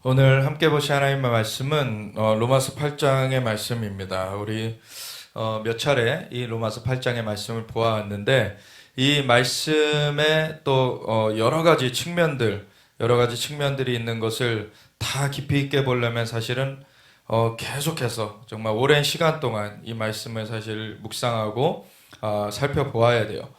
오늘 함께 보실 하나님의 말씀은 로마서 8장의 말씀입니다. 우리 몇 차례 이 로마서 8장의 말씀을 보아왔는데 이 말씀에 또 여러 가지 측면들이 있는 것을 다 깊이 있게 보려면 사실은 계속해서 정말 오랜 시간 동안 이 말씀을 사실 묵상하고 살펴보아야 돼요.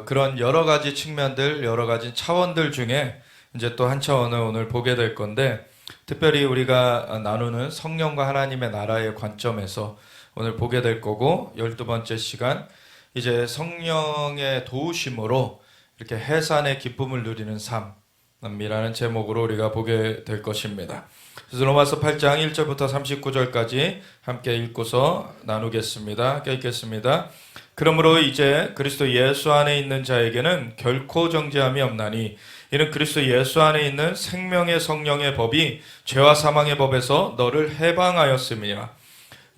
그런 여러 가지 측면들, 여러 가지 차원들 중에 이제 또 한 차원을 오늘 보게 될 건데, 특별히 우리가 나누는 성령과 하나님의 나라의 관점에서 오늘 보게 될 거고, 12번째 시간, 이제 성령의 도우심으로 이렇게 해산의 기쁨을 누리는 삶이라는 제목으로 우리가 보게 될 것입니다. 그래서 로마서 8장 1절부터 39절까지 함께 읽고서 나누겠습니다. 함께 읽겠습니다. 그러므로 이제 그리스도 예수 안에 있는 자에게는 결코 정죄함이 없나니 이는 그리스도 예수 안에 있는 생명의 성령의 법이 죄와 사망의 법에서 너를 해방하였음이라.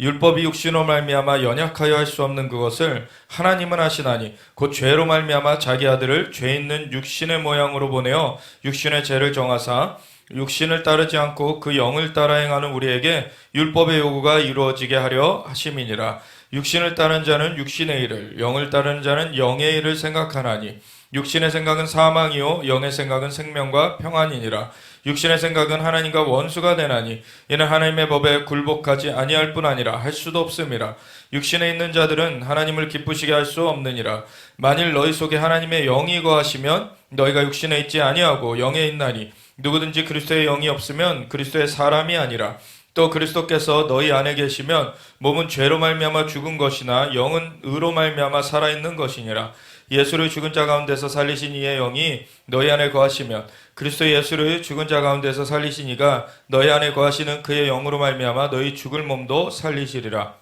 율법이 육신으로 말미암아 연약하여 할 수 없는 그것을 하나님은 하시나니 곧 죄로 말미암아 자기 아들을 죄 있는 육신의 모양으로 보내어 육신의 죄를 정하사 육신을 따르지 않고 그 영을 따라 행하는 우리에게 율법의 요구가 이루어지게 하려 하심이니라. 육신을 따르는 자는 육신의 일을, 영을 따르는 자는 영의 일을 생각하나니 육신의 생각은 사망이요 영의 생각은 생명과 평안이니라. 육신의 생각은 하나님과 원수가 되나니 이는 하나님의 법에 굴복하지 아니할 뿐 아니라 할 수도 없음이라. 육신에 있는 자들은 하나님을 기쁘시게 할 수 없느니라. 만일 너희 속에 하나님의 영이 거하시면 너희가 육신에 있지 아니하고 영에 있나니 누구든지 그리스도의 영이 없으면 그리스도의 사람이 아니라. 또 그리스도께서 너희 안에 계시면 몸은 죄로 말미암아 죽은 것이나 영은 의로 말미암아 살아있는 것이니라. 예수를 죽은 자 가운데서 살리신 이의 영이 너희 안에 거하시면 그리스도 예수를 죽은 자 가운데서 살리신 이가 너희 안에 거하시는 그의 영으로 말미암아 너희 죽을 몸도 살리시리라.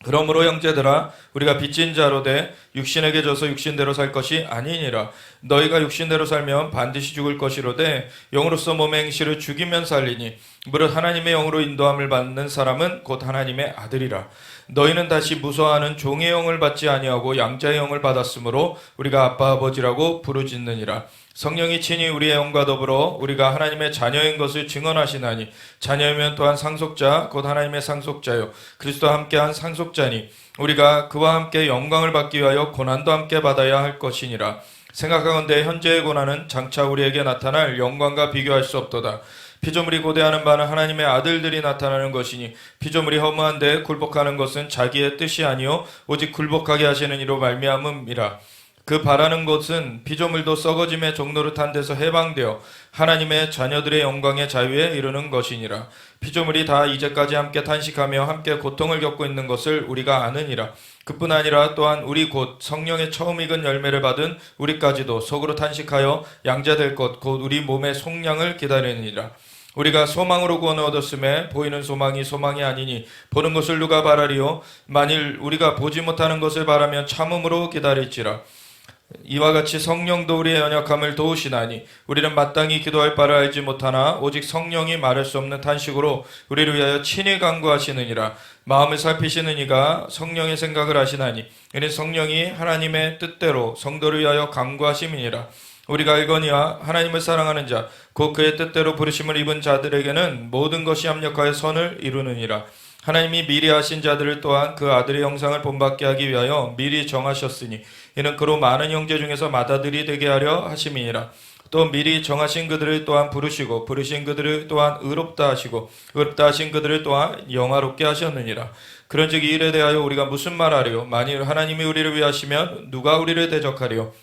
그러므로 형제들아 우리가 빚진 자로 돼 육신에게 져서 육신대로 살 것이 아니니라. 너희가 육신대로 살면 반드시 죽을 것이로되 영으로서 몸의 행실을 죽이면 살리니 무릇 하나님의 영으로 인도함을 받는 사람은 곧 하나님의 아들이라. 너희는 다시 무서워하는 종의 영을 받지 아니하고 양자의 영을 받았으므로 우리가 아빠 아버지라고 부르짖느니라. 성령이 친히 우리의 영과 더불어 우리가 하나님의 자녀인 것을 증언하시나니 자녀이면 또한 상속자 곧 하나님의 상속자요 그리스도와 함께한 상속자니 우리가 그와 함께 영광을 받기 위하여 고난도 함께 받아야 할 것이니라. 생각하건대 현재의 고난은 장차 우리에게 나타날 영광과 비교할 수 없도다. 피조물이 고대하는 바는 하나님의 아들들이 나타나는 것이니 피조물이 허무한데 굴복하는 것은 자기의 뜻이 아니요 오직 굴복하게 하시는 이로 말미암음이라. 그 바라는 것은 피조물도 썩어짐의 종노릇한 데서 해방되어 하나님의 자녀들의 영광의 자유에 이르는 것이니라. 피조물이 다 이제까지 함께 탄식하며 함께 고통을 겪고 있는 것을 우리가 아느니라. 그뿐 아니라 또한 우리 곧 성령의 처음 익은 열매를 받은 우리까지도 속으로 탄식하여 양자될 것 곧 우리 몸의 속량을 기다리느니라. 우리가 소망으로 구원을 얻었음에 보이는 소망이 소망이 아니니 보는 것을 누가 바라리요 만일 우리가 보지 못하는 것을 바라면 참음으로 기다릴지라. 이와 같이 성령도 우리의 연약함을 도우시나니 우리는 마땅히 기도할 바를 알지 못하나 오직 성령이 말할 수 없는 탄식으로 우리를 위하여 친히 간구하시느니라. 마음을 살피시는 이가 성령의 생각을 하시나니 이는 성령이 하나님의 뜻대로 성도를 위하여 간구하심이니라. 우리가 알거니와 하나님을 사랑하는 자 곧 그의 뜻대로 부르심을 입은 자들에게는 모든 것이 합력하여 선을 이루느니라. 하나님이 미리 하신 자들을 또한 그 아들의 형상을 본받게 하기 위하여 미리 정하셨으니 이는 그로 많은 형제 중에서 맏아들이 되게 하려 하심이니라. 또 미리 정하신 그들을 또한 부르시고 부르신 그들을 또한 의롭다 하시고 의롭다 하신 그들을 또한 영화롭게 하셨느니라. 그런즉 이 일에 대하여 우리가 무슨 말하리요? 만일 하나님이 우리를 위하시면 누가 우리를 대적하리요?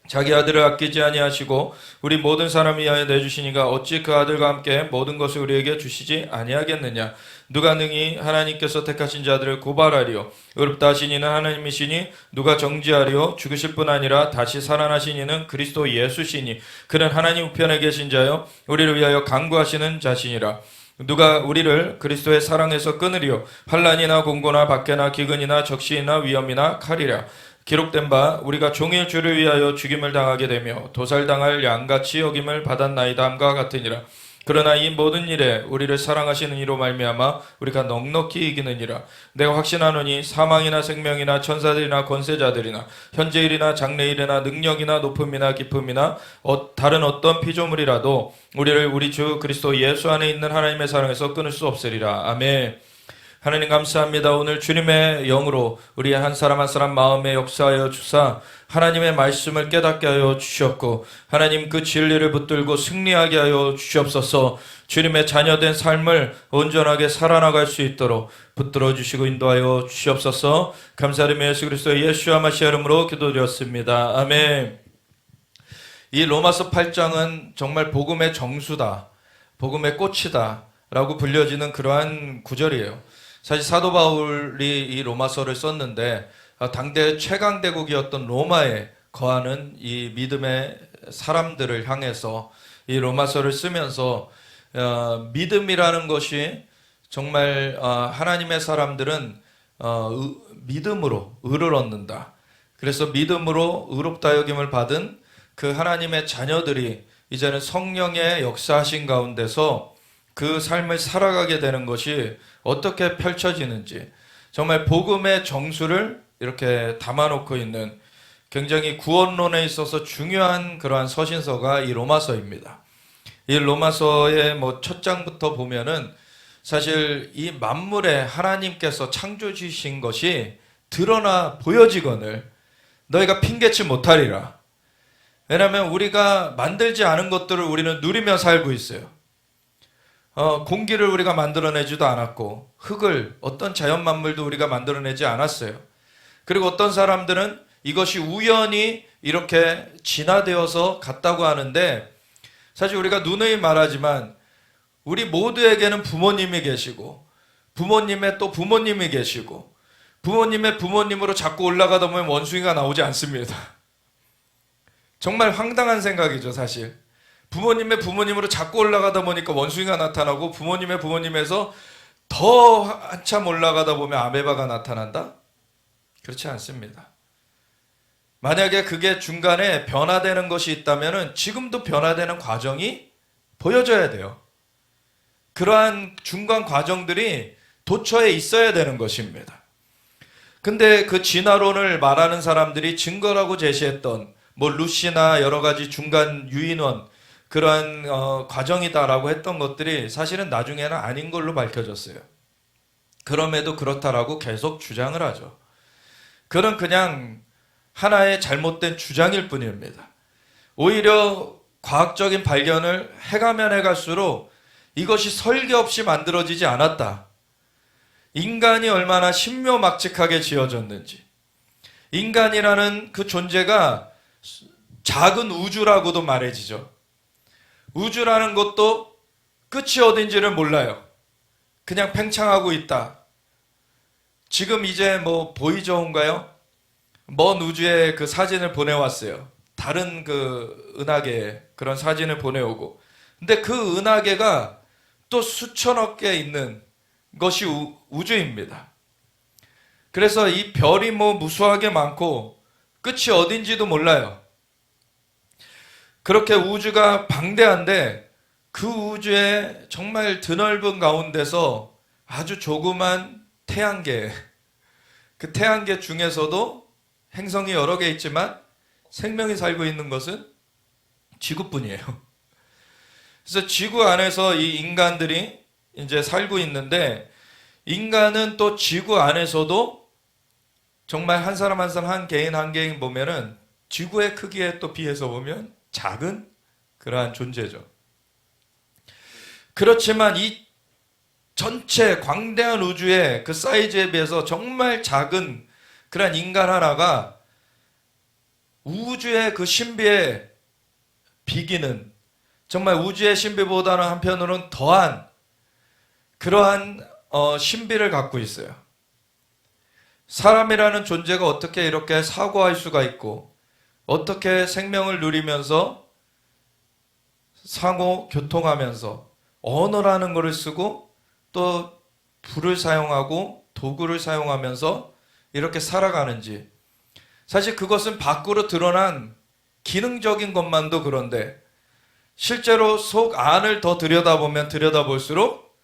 자기 아들을 아끼지 아니하시고 우리 모든 사람 위하여 내주시니가 어찌 그 아들과 함께 모든 것을 우리에게 주시지 아니하겠느냐. 누가 능히 하나님께서 택하신 자들을 고발하리요? 의롭다 하신 이는 하나님이시니 누가 정죄하리요? 죽으실 뿐 아니라 다시 살아나신 이는 그리스도 예수시니 그는 하나님 우편에 계신 자요 우리를 위하여 간구하시는 자시니라. 누가 우리를 그리스도의 사랑에서 끊으리요? 환난이나 공고나 박해나 기근이나 적시이나 위험이나 칼이라. 기록된 바 우리가 종일 주를 위하여 죽임을 당하게 되며 도살당할 양같이 여김을 받았나이다 함과 같으니라. 그러나 이 모든 일에 우리를 사랑하시는 이로 말미암아 우리가 넉넉히 이기느니라. 내가 확신하노니 사망이나 생명이나 천사들이나 권세자들이나 현재일이나 장래일이나 능력이나 높음이나 깊음이나 다른 어떤 피조물이라도 우리를 우리 주 그리스도 예수 안에 있는 하나님의 사랑에서 끊을 수 없으리라. 아멘. 하나님 감사합니다. 오늘 주님의 영으로 우리 한 사람 한 사람 마음에 역사하여 주사 하나님의 말씀을 깨닫게 하여 주셨고 하나님 그 진리를 붙들고 승리하게 하여 주시옵소서. 주님의 자녀된 삶을 온전하게 살아나갈 수 있도록 붙들어 주시고 인도하여 주시옵소서. 감사드리며 예수 그리스도의 예수와 마시아 이름으로 기도드렸습니다. 아멘. 이 로마서 8장은 정말 복음의 정수다, 복음의 꽃이다 라고 불려지는 그러한 구절이에요. 사실 사도 바울이 이 로마서를 썼는데 당대 최강대국이었던 로마에 거하는 이 믿음의 사람들을 향해서 이 로마서를 쓰면서 믿음이라는 것이 정말 하나님의 사람들은 믿음으로 의를 얻는다. 그래서 믿음으로 의롭다 여김을 받은 그 하나님의 자녀들이 이제는 성령의 역사하신 가운데서 그 삶을 살아가게 되는 것이 어떻게 펼쳐지는지 정말 복음의 정수를 이렇게 담아놓고 있는 굉장히 구원론에 있어서 중요한 그러한 서신서가 이 로마서입니다. 이 로마서의 첫 장부터 보면은 사실 이 만물에 하나님께서 창조주신 것이 드러나 보여지거늘 너희가 핑계치 못하리라. 왜냐하면 우리가 만들지 않은 것들을 우리는 누리며 살고 있어요. 공기를 우리가 만들어내지도 않았고 흙을 어떤 자연 만물도 우리가 만들어내지 않았어요. 그리고 어떤 사람들은 이것이 우연히 이렇게 진화되어서 갔다고 하는데 사실 우리가 누누이 말하지만 우리 모두에게는 부모님이 계시고 부모님의 또 부모님이 계시고 부모님의 부모님으로 자꾸 올라가다 보면 원숭이가 나오지 않습니다. 정말 황당한 생각이죠, 사실. 부모님의 부모님으로 자꾸 올라가다 보니까 원숭이가 나타나고 부모님의 부모님에서 더 한참 올라가다 보면 아메바가 나타난다? 그렇지 않습니다. 만약에 그게 중간에 변화되는 것이 있다면 지금도 변화되는 과정이 보여져야 돼요. 그러한 중간 과정들이 도처에 있어야 되는 것입니다. 근데 그 진화론을 말하는 사람들이 증거라고 제시했던 루시나 여러 가지 중간 유인원 그러한 과정이다라고 했던 것들이 사실은 나중에는 아닌 걸로 밝혀졌어요. 그럼에도 그렇다라고 계속 주장을 하죠. 그건 그냥 하나의 잘못된 주장일 뿐입니다. 오히려 과학적인 발견을 해가면 해갈수록 이것이 설계 없이 만들어지지 않았다. 인간이 얼마나 신묘막측하게 지어졌는지, 인간이라는 그 존재가 작은 우주라고도 말해지죠. 우주라는 것도 끝이 어딘지를 몰라요. 그냥 팽창하고 있다. 지금 이제 보이저인가요? 먼 우주에 그 사진을 보내왔어요. 다른 그 은하계에 그런 사진을 보내오고. 근데 그 은하계가 또 수천억 개 있는 것이 우주입니다. 그래서 이 별이 무수하게 많고 끝이 어딘지도 몰라요. 그렇게 우주가 방대한데 그 우주의 정말 드넓은 가운데서 아주 조그만 태양계, 그 태양계 중에서도 행성이 여러 개 있지만 생명이 살고 있는 것은 지구뿐이에요. 그래서 지구 안에서 이 인간들이 이제 살고 있는데 인간은 또 지구 안에서도 정말 한 사람 한 사람 한 개인 보면은 지구의 크기에 또 비해서 보면 작은 그러한 존재죠. 그렇지만 이 전체 광대한 우주의 그 사이즈에 비해서 정말 작은 그러한 인간 하나가 우주의 그 신비에 비기는, 정말 우주의 신비보다는 한편으로는 더한 그러한 신비를 갖고 있어요. 사람이라는 존재가 어떻게 이렇게 사고할 수가 있고 어떻게 생명을 누리면서 상호 교통하면서 언어라는 것을 쓰고 또 불을 사용하고 도구를 사용하면서 이렇게 살아가는지, 사실 그것은 밖으로 드러난 기능적인 것만도 그런데 실제로 속 안을 더 들여다보면 들여다볼수록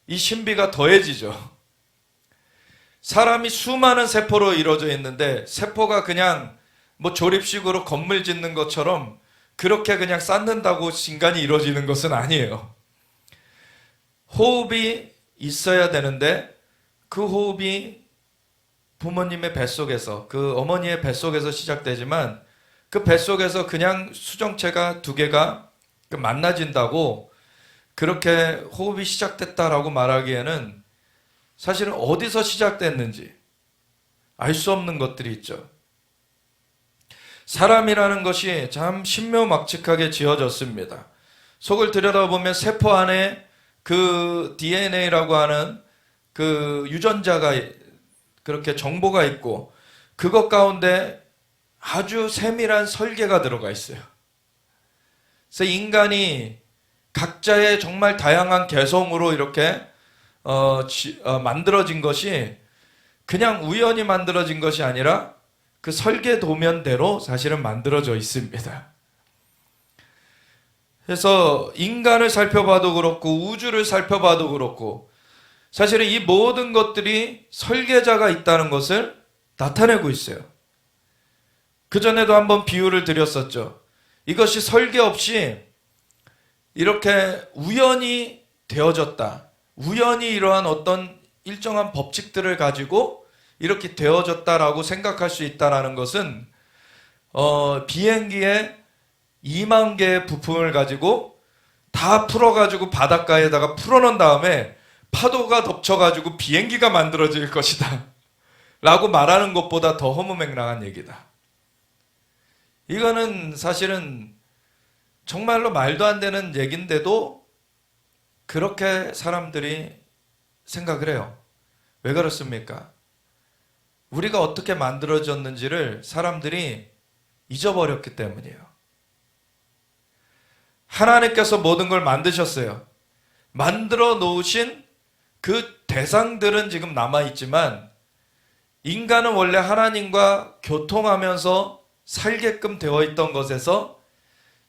이 신비가 더해지죠. 사람이 수많은 세포로 이루어져 있는데 세포가 그냥 뭐 조립식으로 건물 짓는 것처럼 그렇게 그냥 쌓는다고 인간이 이루어지는 것은 아니에요. 호흡이 있어야 되는데 그 호흡이 부모님의 뱃속에서, 그 어머니의 뱃속에서 시작되지만 그 뱃속에서 그냥 수정체가 두 개가 만나진다고 그렇게 호흡이 시작됐다라고 말하기에는 사실은 어디서 시작됐는지 알 수 없는 것들이 있죠. 사람이라는 것이 참 신묘막측하게 지어졌습니다. 속을 들여다보면 세포 안에 그 DNA라고 하는 그 유전자가 그렇게 정보가 있고 그것 가운데 아주 세밀한 설계가 들어가 있어요. 그래서 인간이 각자의 정말 다양한 개성으로 이렇게 만들어진 것이 그냥 우연히 만들어진 것이 아니라 그 설계 도면대로 사실은 만들어져 있습니다. 그래서 인간을 살펴봐도 그렇고 우주를 살펴봐도 그렇고 사실은 이 모든 것들이 설계자가 있다는 것을 나타내고 있어요. 그전에도 한번 비유를 드렸었죠. 이것이 설계 없이 이렇게 우연히 되어졌다. 우연히 이러한 어떤 일정한 법칙들을 가지고 이렇게 되어졌다라고 생각할 수 있다는 것은 비행기에 2만 개의 부품을 가지고 다 풀어가지고 바닷가에다가 풀어놓은 다음에 파도가 덮쳐가지고 비행기가 만들어질 것이다 라고 말하는 것보다 더 허무맹랑한 얘기다. 이거는 사실은 정말로 말도 안 되는 얘기인데도 그렇게 사람들이 생각을 해요. 왜 그렇습니까? 우리가 어떻게 만들어졌는지를 사람들이 잊어버렸기 때문이에요. 하나님께서 모든 걸 만드셨어요. 만들어 놓으신 그 대상들은 지금 남아있지만 인간은 원래 하나님과 교통하면서 살게끔 되어 있던 것에서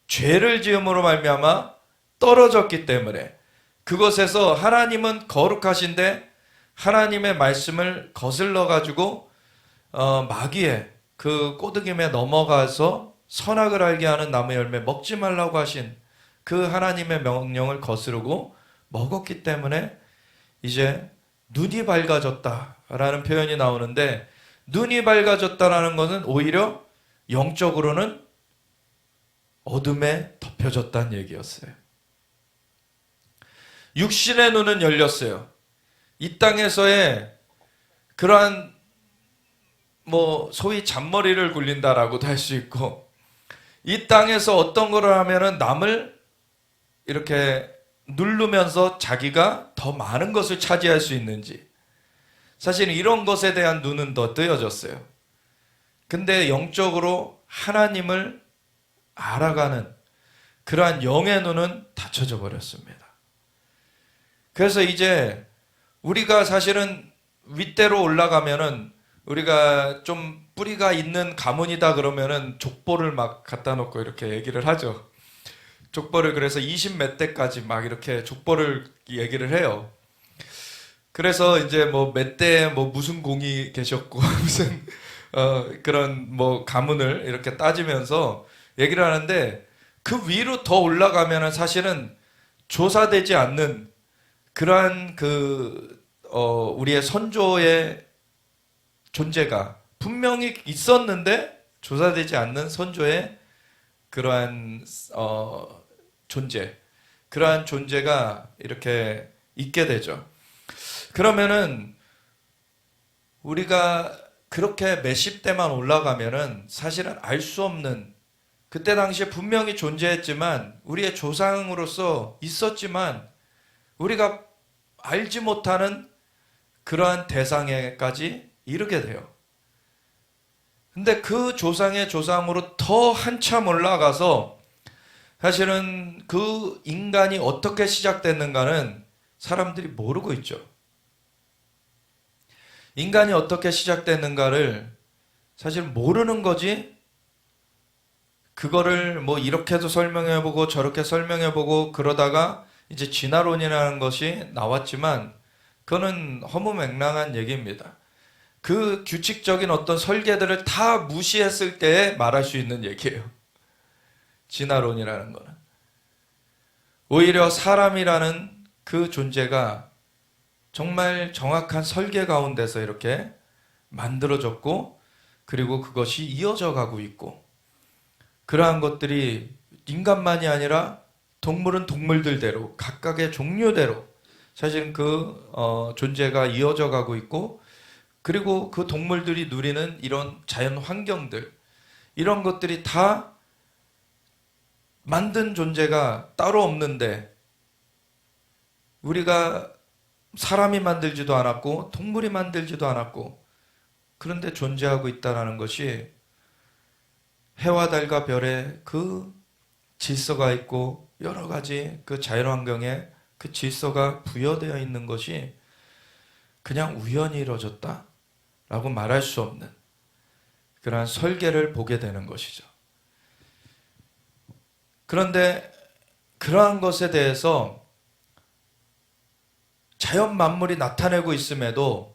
죄를 지음으로 말미암아 떨어졌기 때문에 그것에서 하나님은 거룩하신데 하나님의 말씀을 거슬러 가지고 마귀의 그 꼬드김에 넘어가서 선악을 알게 하는 나무 열매 먹지 말라고 하신 그 하나님의 명령을 거스르고 먹었기 때문에 이제 눈이 밝아졌다라는 표현이 나오는데 눈이 밝아졌다라는 것은 오히려 영적으로는 어둠에 덮여졌다는 얘기였어요. 육신의 눈은 열렸어요. 이 땅에서의 그러한 소위 잔머리를 굴린다라고도 할 수 있고 이 땅에서 어떤 거를 하면은 남을 이렇게 누르면서 자기가 더 많은 것을 차지할 수 있는지 사실 이런 것에 대한 눈은 더 뜨여졌어요. 근데 영적으로 하나님을 알아가는 그러한 영의 눈은 닫혀져 버렸습니다. 그래서 이제 우리가 사실은 윗대로 올라가면은 우리가 좀 뿌리가 있는 가문이다 그러면은 족보를 막 갖다 놓고 이렇게 얘기를 하죠. 족보를 그래서 20 몇 대까지 막 이렇게 족보를 얘기를 해요. 그래서 이제 몇 대에 무슨 공이 계셨고 무슨 그런 가문을 이렇게 따지면서 얘기를 하는데 그 위로 더 올라가면은 사실은 조사되지 않는 그러한 우리의 선조의 존재가 분명히 있었는데 조사되지 않는 선조의 그러한 존재, 그러한 존재가 이렇게 있게 되죠. 그러면은 우리가 그렇게 몇십 대만 올라가면은 사실은 알 수 없는 그때 당시에 분명히 존재했지만 우리의 조상으로서 있었지만 우리가 알지 못하는 그러한 대상에까지 이르게 돼요. 근데 그 조상의 조상으로 더 한참 올라가서 사실은 그 인간이 어떻게 시작됐는가는 사람들이 모르고 있죠. 인간이 어떻게 시작됐는가를 사실 모르는 거지 그거를 뭐 이렇게도 설명해보고 저렇게 설명해보고 그러다가 이제 진화론이라는 것이 나왔지만 그거는 허무맹랑한 얘기입니다. 그 규칙적인 어떤 설계들을 다 무시했을 때에 말할 수 있는 얘기예요. 진화론이라는 거는. 오히려 사람이라는 그 존재가 정말 정확한 설계 가운데서 이렇게 만들어졌고, 그리고 그것이 이어져 가고 있고, 그러한 것들이 인간만이 아니라 동물은 동물들대로 각각의 종류대로 사실은 그 존재가 이어져 가고 있고, 그리고 그 동물들이 누리는 이런 자연 환경들, 이런 것들이 다 만든 존재가 따로 없는데, 우리가 사람이 만들지도 않았고 동물이 만들지도 않았고, 그런데 존재하고 있다는 것이 해와 달과 별에 그 질서가 있고 여러 가지 그 자연환경에 그 질서가 부여되어 있는 것이 그냥 우연히 이루어졌다 라고 말할 수 없는 그러한 설계를 보게 되는 것이죠. 그런데 그러한 것에 대해서 자연 만물이 나타내고 있음에도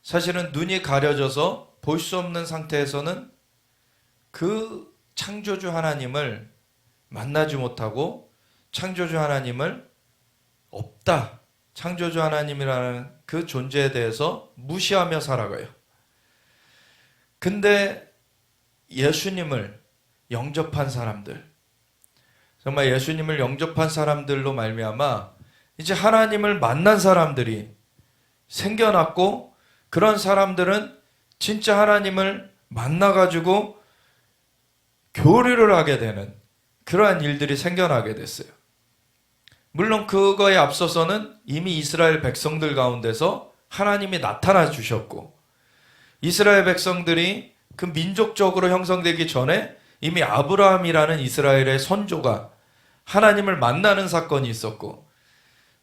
사실은 눈이 가려져서 볼 수 없는 상태에서는 그 창조주 하나님을 만나지 못하고 창조주 하나님을 없다, 창조주 하나님이라는 그 존재에 대해서 무시하며 살아가요. 근데 예수님을 영접한 사람들, 정말 예수님을 영접한 사람들로 말미암아 이제 하나님을 만난 사람들이 생겨났고, 그런 사람들은 진짜 하나님을 만나가지고 교류를 하게 되는 그러한 일들이 생겨나게 됐어요. 물론 그거에 앞서서는 이미 이스라엘 백성들 가운데서 하나님이 나타나 주셨고, 이스라엘 백성들이 그 민족적으로 형성되기 전에 이미 아브라함이라는 이스라엘의 선조가 하나님을 만나는 사건이 있었고,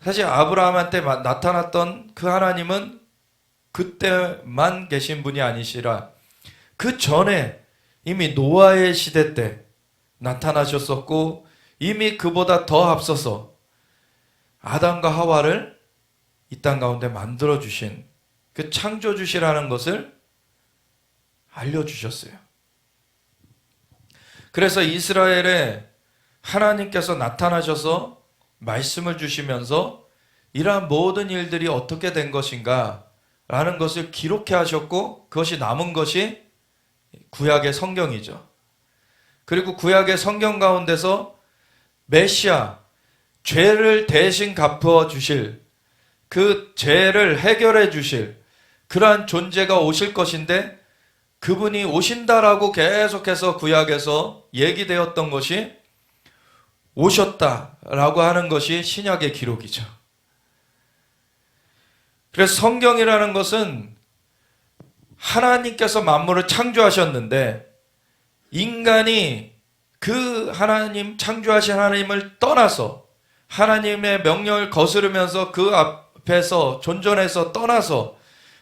사실 아브라함한테 나타났던 그 하나님은 그때만 계신 분이 아니시라 그 전에 이미 노아의 시대 때 나타나셨었고, 이미 그보다 더 앞서서 아담과 하와를 이 땅 가운데 만들어 주신 그 창조주시라는 것을 알려주셨어요. 그래서 이스라엘에 하나님께서 나타나셔서 말씀을 주시면서 이러한 모든 일들이 어떻게 된 것인가 라는 것을 기록해 하셨고, 그것이 남은 것이 구약의 성경이죠. 그리고 구약의 성경 가운데서 메시아, 죄를 대신 갚아 주실, 그 죄를 해결해 주실 그러한 존재가 오실 것인데, 그분이 오신다라고 계속해서 구약에서 얘기되었던 것이 오셨다라고 하는 것이 신약의 기록이죠. 그래서 성경이라는 것은 하나님께서 만물을 창조하셨는데, 인간이 그 하나님, 창조하신 하나님을 떠나서 하나님의 명령을 거스르면서 그 앞에서 존전해서 떠나서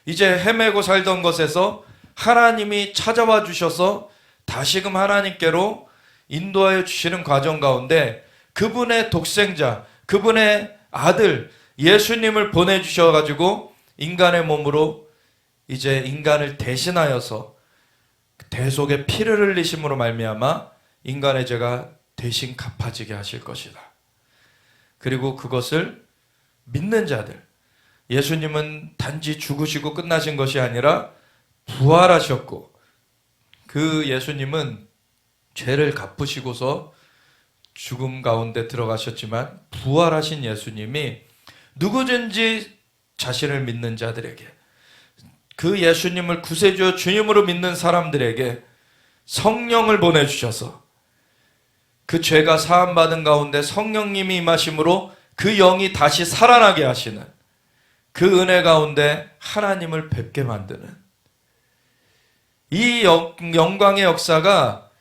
이제 헤매고 살던 것에서 하나님이 찾아와 주셔서 다시금 하나님께로 인도하여 주시는 과정 가운데 그분의 독생자, 그분의 아들 예수님을 보내주셔가지고 인간의 몸으로 이제 인간을 대신하여서 대속의 피를 흘리심으로 말미암아 인간의 죄가 대신 갚아지게 하실 것이다. 그리고 그것을 믿는 자들, 예수님은 단지 죽으시고 끝나신 것이 아니라 부활하셨고, 그 예수님은 죄를 갚으시고서 죽음 가운데 들어가셨지만 부활하신 예수님이 누구든지 자신을 믿는 자들에게, 그 예수님을 구세주 주님으로 믿는 사람들에게 성령을 보내주셔서 그 죄가 사함받은 가운데 성령님이 임하심으로 그 영이 다시 살아나게 하시는 그 은혜 가운데 하나님을 뵙게 만드는 이 영광의 역사가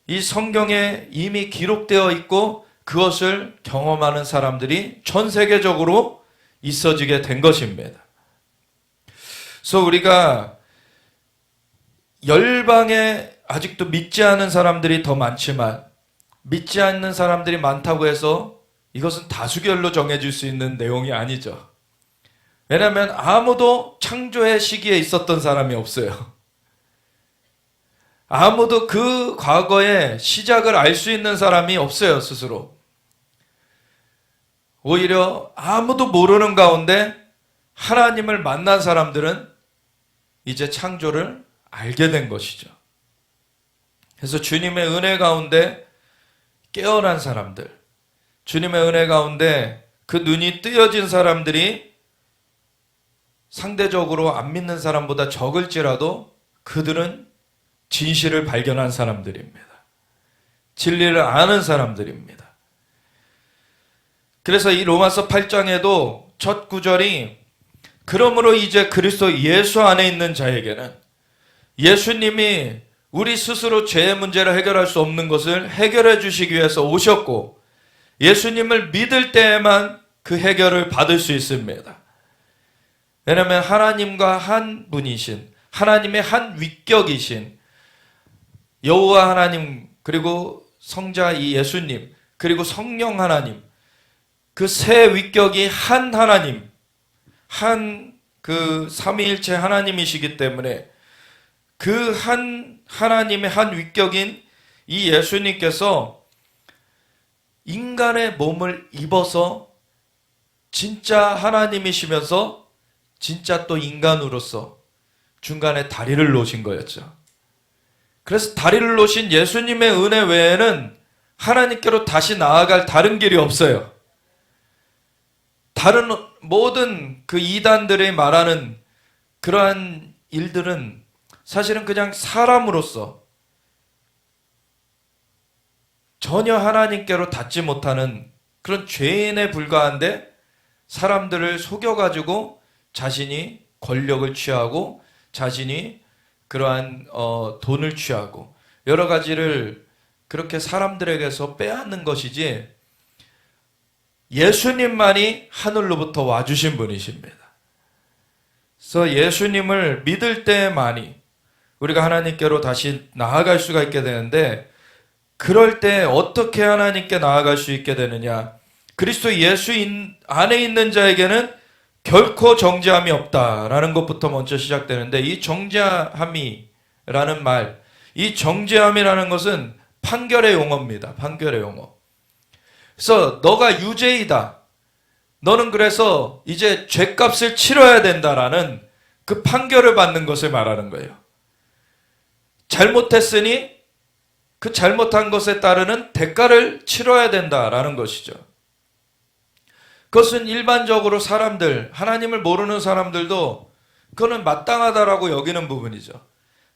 이 성경에 이미 기록되어 있고, 그것을 경험하는 사람들이 전 세계적으로 있어지게 된 것입니다. 그래서 우리가 열방의 아직도 믿지 않는 사람들이 더 많지만 믿지 않는 사람들이 많다고 해서 이것은 다수결로 정해질 수 있는 내용이 아니죠. 왜냐하면 아무도 창조의 시기에 있었던 사람이 없어요. 아무도 그 과거의 시작을 알 수 있는 사람이 없어요, 스스로. 오히려 아무도 모르는 가운데 하나님을 만난 사람들은 이제 창조를 알게 된 것이죠. 그래서 주님의 은혜 가운데 깨어난 사람들, 주님의 은혜 가운데 그 눈이 뜨여진 사람들이 상대적으로 안 믿는 사람보다 적을지라도 그들은 진실을 발견한 사람들입니다. 진리를 아는 사람들입니다. 그래서 이 로마서 8장에도 첫 구절이 그러므로 이제 그리스도 예수 안에 있는 자에게는 예수님이 우리 스스로 죄의 문제를 해결할 수 없는 것을 해결해 주시기 위해서 오셨고 예수님을 믿을 때에만 그 해결을 받을 수 있습니다. 왜냐하면 하나님과 한 분이신 하나님의 한 위격이신 여호와 하나님 그리고 성자 이 예수님 그리고 성령 하나님 그 세 위격이 한 하나님 한 그 삼위일체 하나님이시기 때문에 그 한 하나님의 한 위격인 이 예수님께서 인간의 몸을 입어서 진짜 하나님이시면서 진짜 또 인간으로서 중간에 다리를 놓으신 거였죠. 그래서 다리를 놓으신 예수님의 은혜 외에는 하나님께로 다시 나아갈 다른 길이 없어요. 다른 모든 그 이단들이 말하는 그러한 일들은 사실은 그냥 사람으로서 전혀 하나님께로 닿지 못하는 그런 죄인에 불과한데 사람들을 속여가지고 자신이 권력을 취하고 자신이 그러한 돈을 취하고 여러 가지를 그렇게 사람들에게서 빼앗는 것이지 예수님만이 하늘로부터 와주신 분이십니다. 그래서 예수님을 믿을 때만이 우리가 하나님께로 다시 나아갈 수가 있게 되는데 그럴 때 어떻게 하나님께 나아갈 수 있게 되느냐? 그리스도 예수 안에 있는 자에게는 결코 정죄함이 없다라는 것부터 먼저 시작되는데 이 정죄함이라는 말, 이 정죄함이라는 것은 판결의 용어입니다. 판결의 용어. 그래서 너가 유죄이다. 너는 그래서 이제 죄값을 치러야 된다라는 그 판결을 받는 것을 말하는 거예요. 잘못했으니 그 잘못한 것에 따르는 대가를 치러야 된다라는 것이죠. 그것은 일반적으로 사람들, 하나님을 모르는 사람들도 그거는 마땅하다라고 여기는 부분이죠.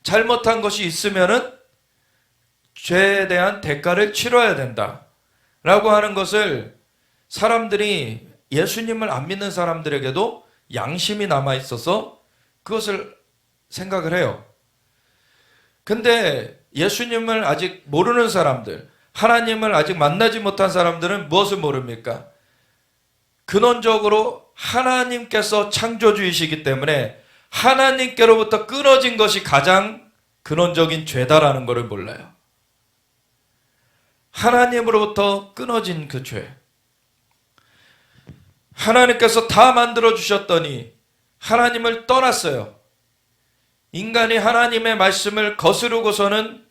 잘못한 것이 있으면은 죄에 대한 대가를 치러야 된다라고 하는 것을 사람들이 예수님을 안 믿는 사람들에게도 양심이 남아 있어서 그것을 생각을 해요. 근데 예수님을 아직 모르는 사람들, 하나님을 아직 만나지 못한 사람들은 무엇을 모릅니까? 근원적으로 하나님께서 창조주이시기 때문에 하나님께로부터 끊어진 것이 가장 근원적인 죄다라는 것을 몰라요. 하나님으로부터 끊어진 그 죄. 하나님께서 다 만들어 주셨더니 하나님을 떠났어요. 인간이 하나님의 말씀을 거스르고서는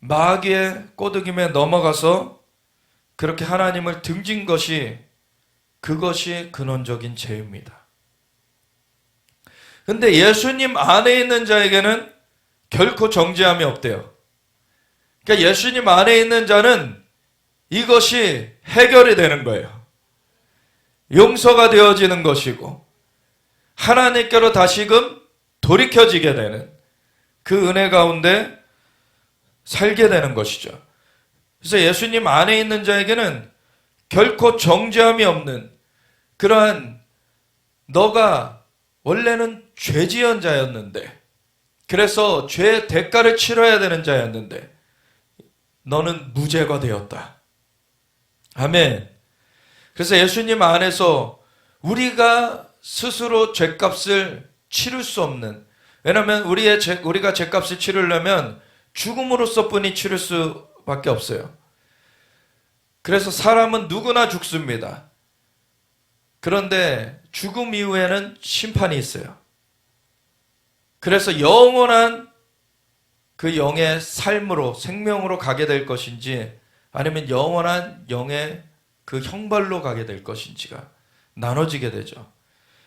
마귀의 꼬드김에 넘어가서 그렇게 하나님을 등진 것이 그것이 근원적인 죄입니다. 근데 예수님 안에 있는 자에게는 결코 정죄함이 없대요. 그러니까 예수님 안에 있는 자는 이것이 해결이 되는 거예요. 용서가 되어지는 것이고 하나님께로 다시금 돌이켜지게 되는 그 은혜 가운데 살게 되는 것이죠. 그래서 예수님 안에 있는 자에게는 결코 정죄함이 없는 그러한 너가 원래는 죄지은 자였는데 그래서 죄의 대가를 치러야 되는 자였는데 너는 무죄가 되었다. 아멘. 그래서 예수님 안에서 우리가 스스로 죄값을 치를 수 없는 왜냐하면 우리가 죄값을 치르려면 죽음으로써뿐이 치를 수밖에 없어요. 그래서 사람은 누구나 죽습니다. 그런데 죽음 이후에는 심판이 있어요. 그래서 영원한 그 영의 삶으로, 생명으로 가게 될 것인지, 아니면 영원한 영의 그 형벌로 가게 될 것인지가 나눠지게 되죠.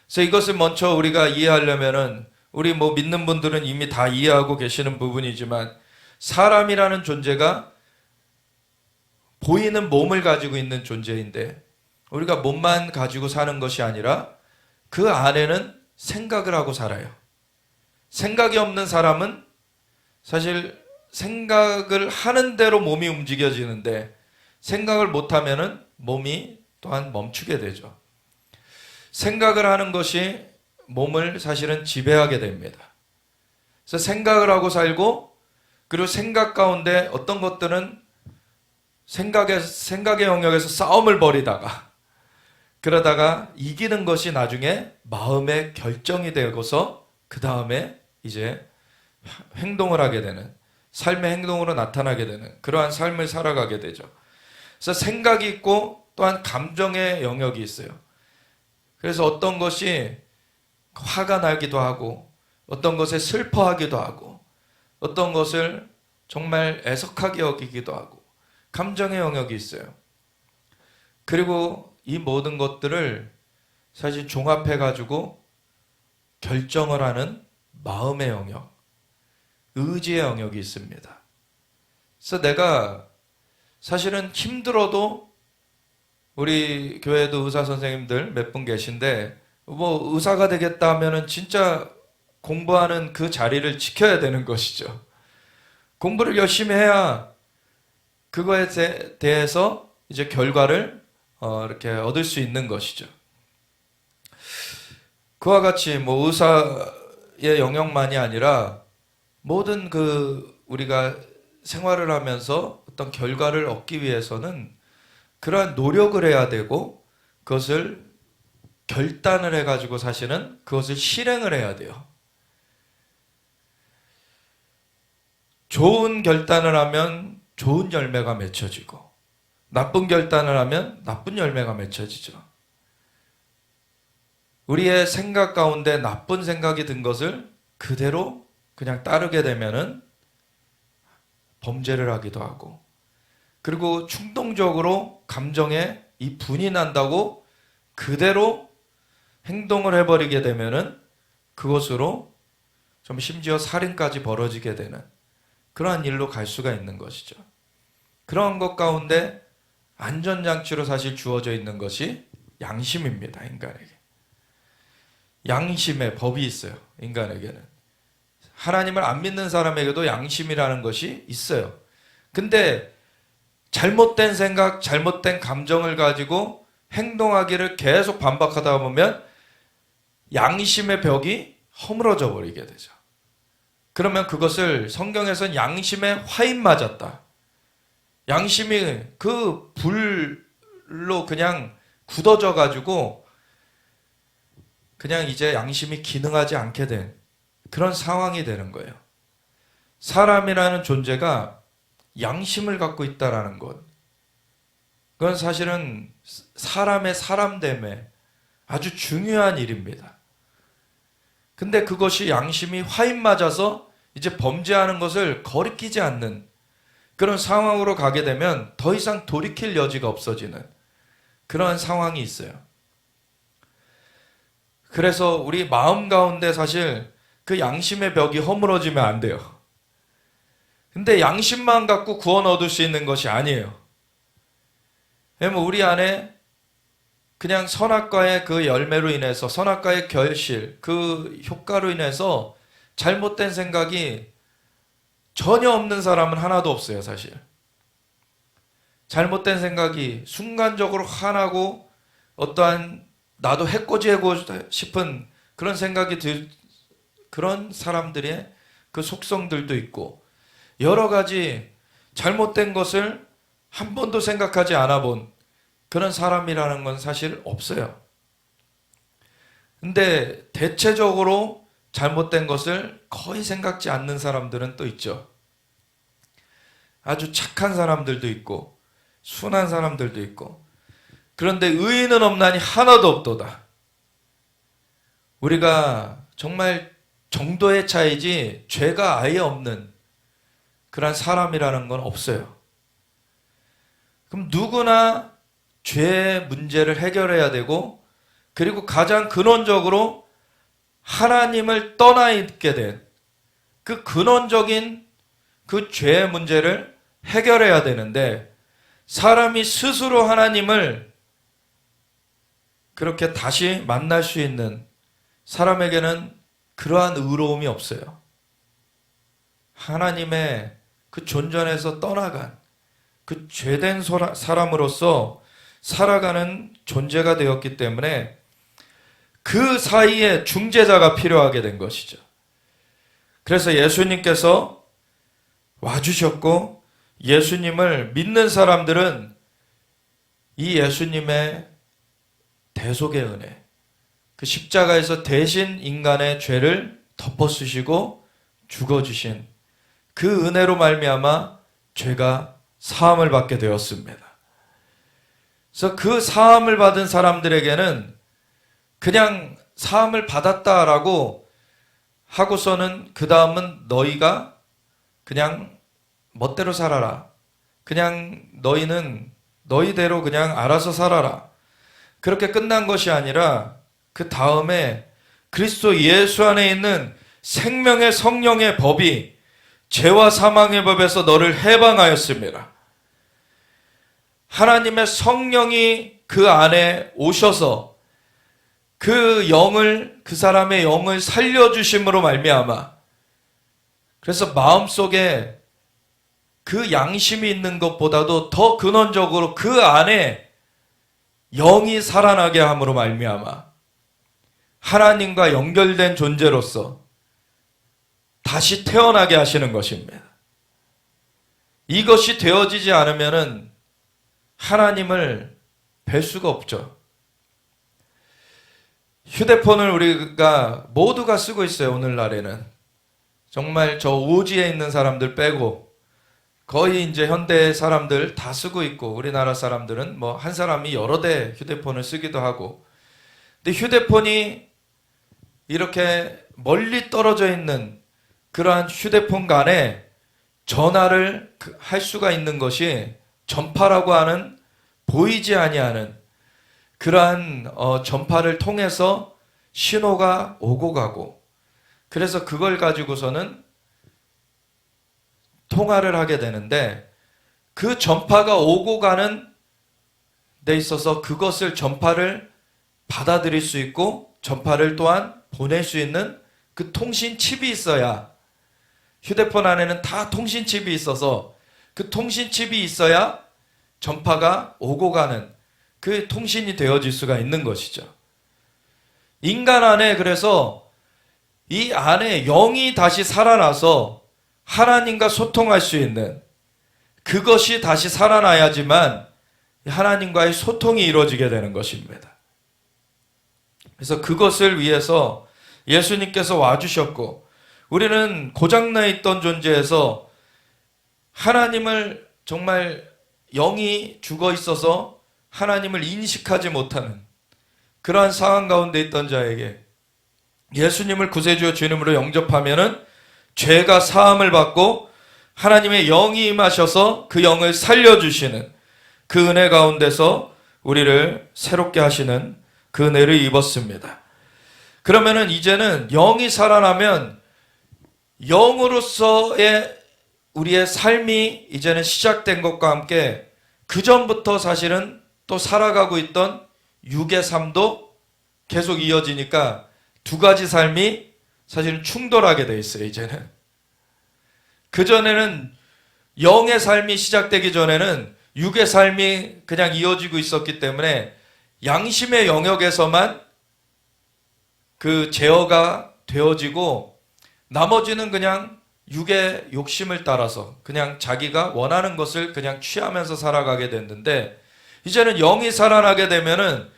그래서 이것을 먼저 우리가 이해하려면은, 우리 믿는 분들은 이미 다 이해하고 계시는 부분이지만, 사람이라는 존재가 보이는 몸을 가지고 있는 존재인데, 우리가 몸만 가지고 사는 것이 아니라 그 안에는 생각을 하고 살아요. 생각이 없는 사람은 사실 생각을 하는 대로 몸이 움직여지는데, 생각을 못하면은 몸이 또한 멈추게 되죠. 생각을 하는 것이 몸을 사실은 지배하게 됩니다. 그래서 생각을 하고 살고, 그리고 생각 가운데 어떤 것들은 생각의 영역에서 싸움을 벌이다가, 그러다가 이기는 것이 나중에 마음의 결정이 되고서 그 다음에 이제 행동을 하게 되는, 삶의 행동으로 나타나게 되는 그러한 삶을 살아가게 되죠. 그래서 생각이 있고 또한 감정의 영역이 있어요. 그래서 어떤 것이 화가 나기도 하고, 어떤 것에 슬퍼하기도 하고, 어떤 것을 정말 애석하게 여기기도 하고, 감정의 영역이 있어요. 그리고 이 모든 것들을 사실 종합해가지고 결정을 하는 마음의 영역, 의지의 영역이 있습니다. 그래서 내가 사실은 힘들어도, 우리 교회도 의사 선생님들 몇 분 계신데, 의사가 되겠다 하면은 진짜 공부하는 그 자리를 지켜야 되는 것이죠. 공부를 열심히 해야 그거에 대해서 이제 결과를 이렇게 얻을 수 있는 것이죠. 그와 같이 의사의 영역만이 아니라 모든 우리가 생활을 하면서 어떤 결과를 얻기 위해서는 그러한 노력을 해야 되고, 그것을 결단을 해가지고 사실은 그것을 실행을 해야 돼요. 좋은 결단을 하면 좋은 열매가 맺혀지고, 나쁜 결단을 하면 나쁜 열매가 맺혀지죠. 우리의 생각 가운데 나쁜 생각이 든 것을 그대로 그냥 따르게 되면은 범죄를 하기도 하고, 그리고 충동적으로 감정에 이 분이 난다고 그대로 행동을 해버리게 되면은 그것으로 좀 심지어 살인까지 벌어지게 되는 그러한 일로 갈 수가 있는 것이죠. 그러한 것 가운데 안전장치로 사실 주어져 있는 것이 양심입니다. 인간에게. 양심의 법이 있어요. 인간에게는. 하나님을 안 믿는 사람에게도 양심이라는 것이 있어요. 근데 잘못된 생각, 잘못된 감정을 가지고 행동하기를 계속 반복하다 보면 양심의 벽이 허물어져 버리게 되죠. 그러면 그것을 성경에서는 양심에 화인 맞았다. 양심이 그 불로 그냥 굳어져 가지고 그냥 이제 양심이 기능하지 않게 된 그런 상황이 되는 거예요. 사람이라는 존재가 양심을 갖고 있다라는 것, 그건 사실은 사람의 사람됨에 아주 중요한 일입니다. 근데 그것이 양심이 화인 맞아서 이제 범죄하는 것을 거리끼지 않는 그런 상황으로 가게 되면 더 이상 돌이킬 여지가 없어지는 그런 상황이 있어요. 그래서 우리 마음 가운데 사실 그 양심의 벽이 허물어지면 안 돼요. 근데 양심만 갖고 구원 얻을 수 있는 것이 아니에요. 왜냐면 우리 안에 그냥 선악과의 그 열매로 인해서, 선악과의 결실, 그 효과로 인해서 잘못된 생각이 전혀 없는 사람은 하나도 없어요, 사실. 잘못된 생각이 순간적으로 화나고 어떠한 나도 해코지하고 싶은 그런 생각이 그런 사람들의 그 속성들도 있고, 여러 가지 잘못된 것을 한 번도 생각하지 않아 본 그런 사람이라는 건 사실 없어요. 근데 대체적으로 잘못된 것을 거의 생각지 않는 사람들은 또 있죠. 아주 착한 사람들도 있고 순한 사람들도 있고, 그런데 의인은 없나니 하나도 없도다. 우리가 정말 정도의 차이지 죄가 아예 없는 그런 사람이라는 건 없어요. 그럼 누구나 죄의 문제를 해결해야 되고, 그리고 가장 근원적으로 하나님을 떠나 있게 된 그 근원적인 그 죄의 문제를 해결해야 되는데, 사람이 스스로 하나님을 그렇게 다시 만날 수 있는 사람에게는 그러한 의로움이 없어요. 하나님의 그 존전에서 떠나간 그 죄된 사람으로서 살아가는 존재가 되었기 때문에 그 사이에 중재자가 필요하게 된 것이죠. 그래서 예수님께서 와주셨고, 예수님을 믿는 사람들은 이 예수님의 대속의 은혜, 그 십자가에서 대신 인간의 죄를 덮어쓰시고 죽어주신 그 은혜로 말미암아 죄가 사함을 받게 되었습니다. 그래서 그 사함을 받은 사람들에게는 그냥 사함을 받았다라고 하고서는 그 다음은 너희가 그냥 멋대로 살아라, 그냥 너희는 너희대로 그냥 알아서 살아라, 그렇게 끝난 것이 아니라 그 다음에 그리스도 예수 안에 있는 생명의 성령의 법이 죄와 사망의 법에서 너를 해방하였습니다. 하나님의 성령이 그 안에 오셔서 그 영을, 그 사람의 영을 살려주심으로 말미암아, 그래서 마음속에 그 양심이 있는 것보다도 더 근원적으로 그 안에 영이 살아나게 함으로 말미암아 하나님과 연결된 존재로서 다시 태어나게 하시는 것입니다. 이것이 되어지지 않으면은 하나님을 뵐 수가 없죠. 휴대폰을 우리가 모두가 쓰고 있어요. 오늘날에는 정말 저 오지에 있는 사람들 빼고 거의 이제 현대 사람들 다 쓰고 있고, 우리나라 사람들은 뭐 한 사람이 여러 대 휴대폰을 쓰기도 하고. 근데 휴대폰이 이렇게 멀리 떨어져 있는 그러한 휴대폰 간에 전화를 할 수가 있는 것이 전파라고 하는 보이지 아니하는 그러한 전파를 통해서 신호가 오고 가고, 그래서 그걸 가지고서는 통화를 하게 되는데, 그 전파가 오고 가는 데 있어서 그것을 전파를 받아들일 수 있고 전파를 또한 보낼 수 있는 그 통신 칩이 있어야, 휴대폰 안에는 다 통신 칩이 있어서 그 통신 칩이 있어야 전파가 오고 가는 그 통신이 되어질 수가 있는 것이죠. 인간 안에 그래서 이 안에 영이 다시 살아나서 하나님과 소통할 수 있는, 그것이 다시 살아나야지만 하나님과의 소통이 이루어지게 되는 것입니다. 그래서 그것을 위해서 예수님께서 와주셨고, 우리는 고장나 있던 존재에서 하나님을 정말 영이 죽어 있어서 하나님을 인식하지 못하는 그러한 상황 가운데 있던 자에게 예수님을 구세주여 주님으로 영접하면은 죄가 사함을 받고 하나님의 영이 임하셔서 그 영을 살려주시는 그 은혜 가운데서 우리를 새롭게 하시는 그 은혜를 입었습니다. 그러면은 이제는 영이 살아나면 영으로서의 우리의 삶이 이제는 시작된 것과 함께 그 전부터 사실은 또 살아가고 있던 육의 삶도 계속 이어지니까 두 가지 삶이 사실은 충돌하게 돼 있어요. 이제는 그전에는 영의 삶이 시작되기 전에는 육의 삶이 그냥 이어지고 있었기 때문에 양심의 영역에서만 그 제어가 되어지고 나머지는 그냥 육의 욕심을 따라서 그냥 자기가 원하는 것을 그냥 취하면서 살아가게 됐는데, 이제는 영이 살아나게 되면은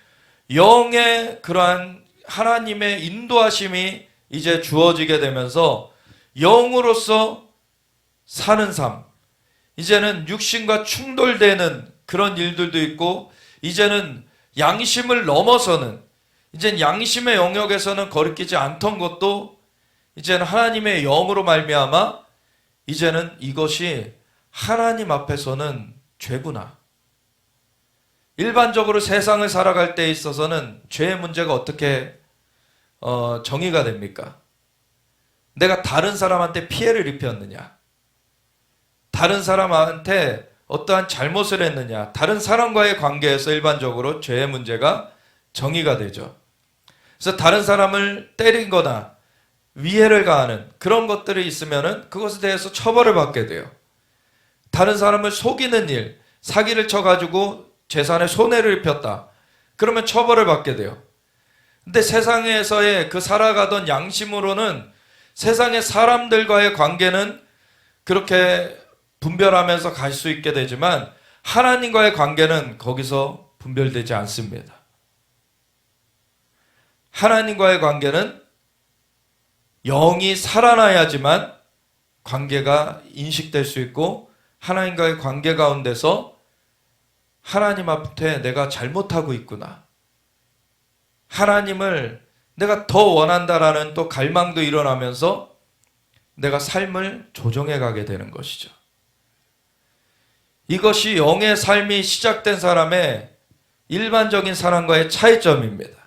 영의 그러한 하나님의 인도하심이 이제 주어지게 되면서 영으로서 사는 삶, 이제는 육신과 충돌되는 그런 일들도 있고, 이제는 양심을 넘어서는, 이젠 양심의 영역에서는 거리끼지 않던 것도 이제는 하나님의 영으로 말미암아 이제는 이것이 하나님 앞에서는 죄구나. 일반적으로 세상을 살아갈 때 있어서는 죄의 문제가 어떻게 정의가 됩니까? 내가 다른 사람한테 피해를 입혔느냐? 다른 사람한테 어떠한 잘못을 했느냐? 다른 사람과의 관계에서 일반적으로 죄의 문제가 정의가 되죠. 그래서 다른 사람을 때린 거나 위해를 가하는 그런 것들이 있으면은 그것에 대해서 처벌을 받게 돼요. 다른 사람을 속이는 일, 사기를 쳐가지고 재산에 손해를 입혔다. 그러면 처벌을 받게 돼요. 근데 세상에서의 그 살아가던 양심으로는 세상의 사람들과의 관계는 그렇게 분별하면서 갈 수 있게 되지만 하나님과의 관계는 거기서 분별되지 않습니다. 하나님과의 관계는 영이 살아나야지만 관계가 인식될 수 있고, 하나님과의 관계 가운데서 하나님 앞에 내가 잘못하고 있구나, 하나님을 내가 더 원한다라는 또 갈망도 일어나면서 내가 삶을 조정해 가게 되는 것이죠. 이것이 영의 삶이 시작된 사람의 일반적인 사람과의 차이점입니다.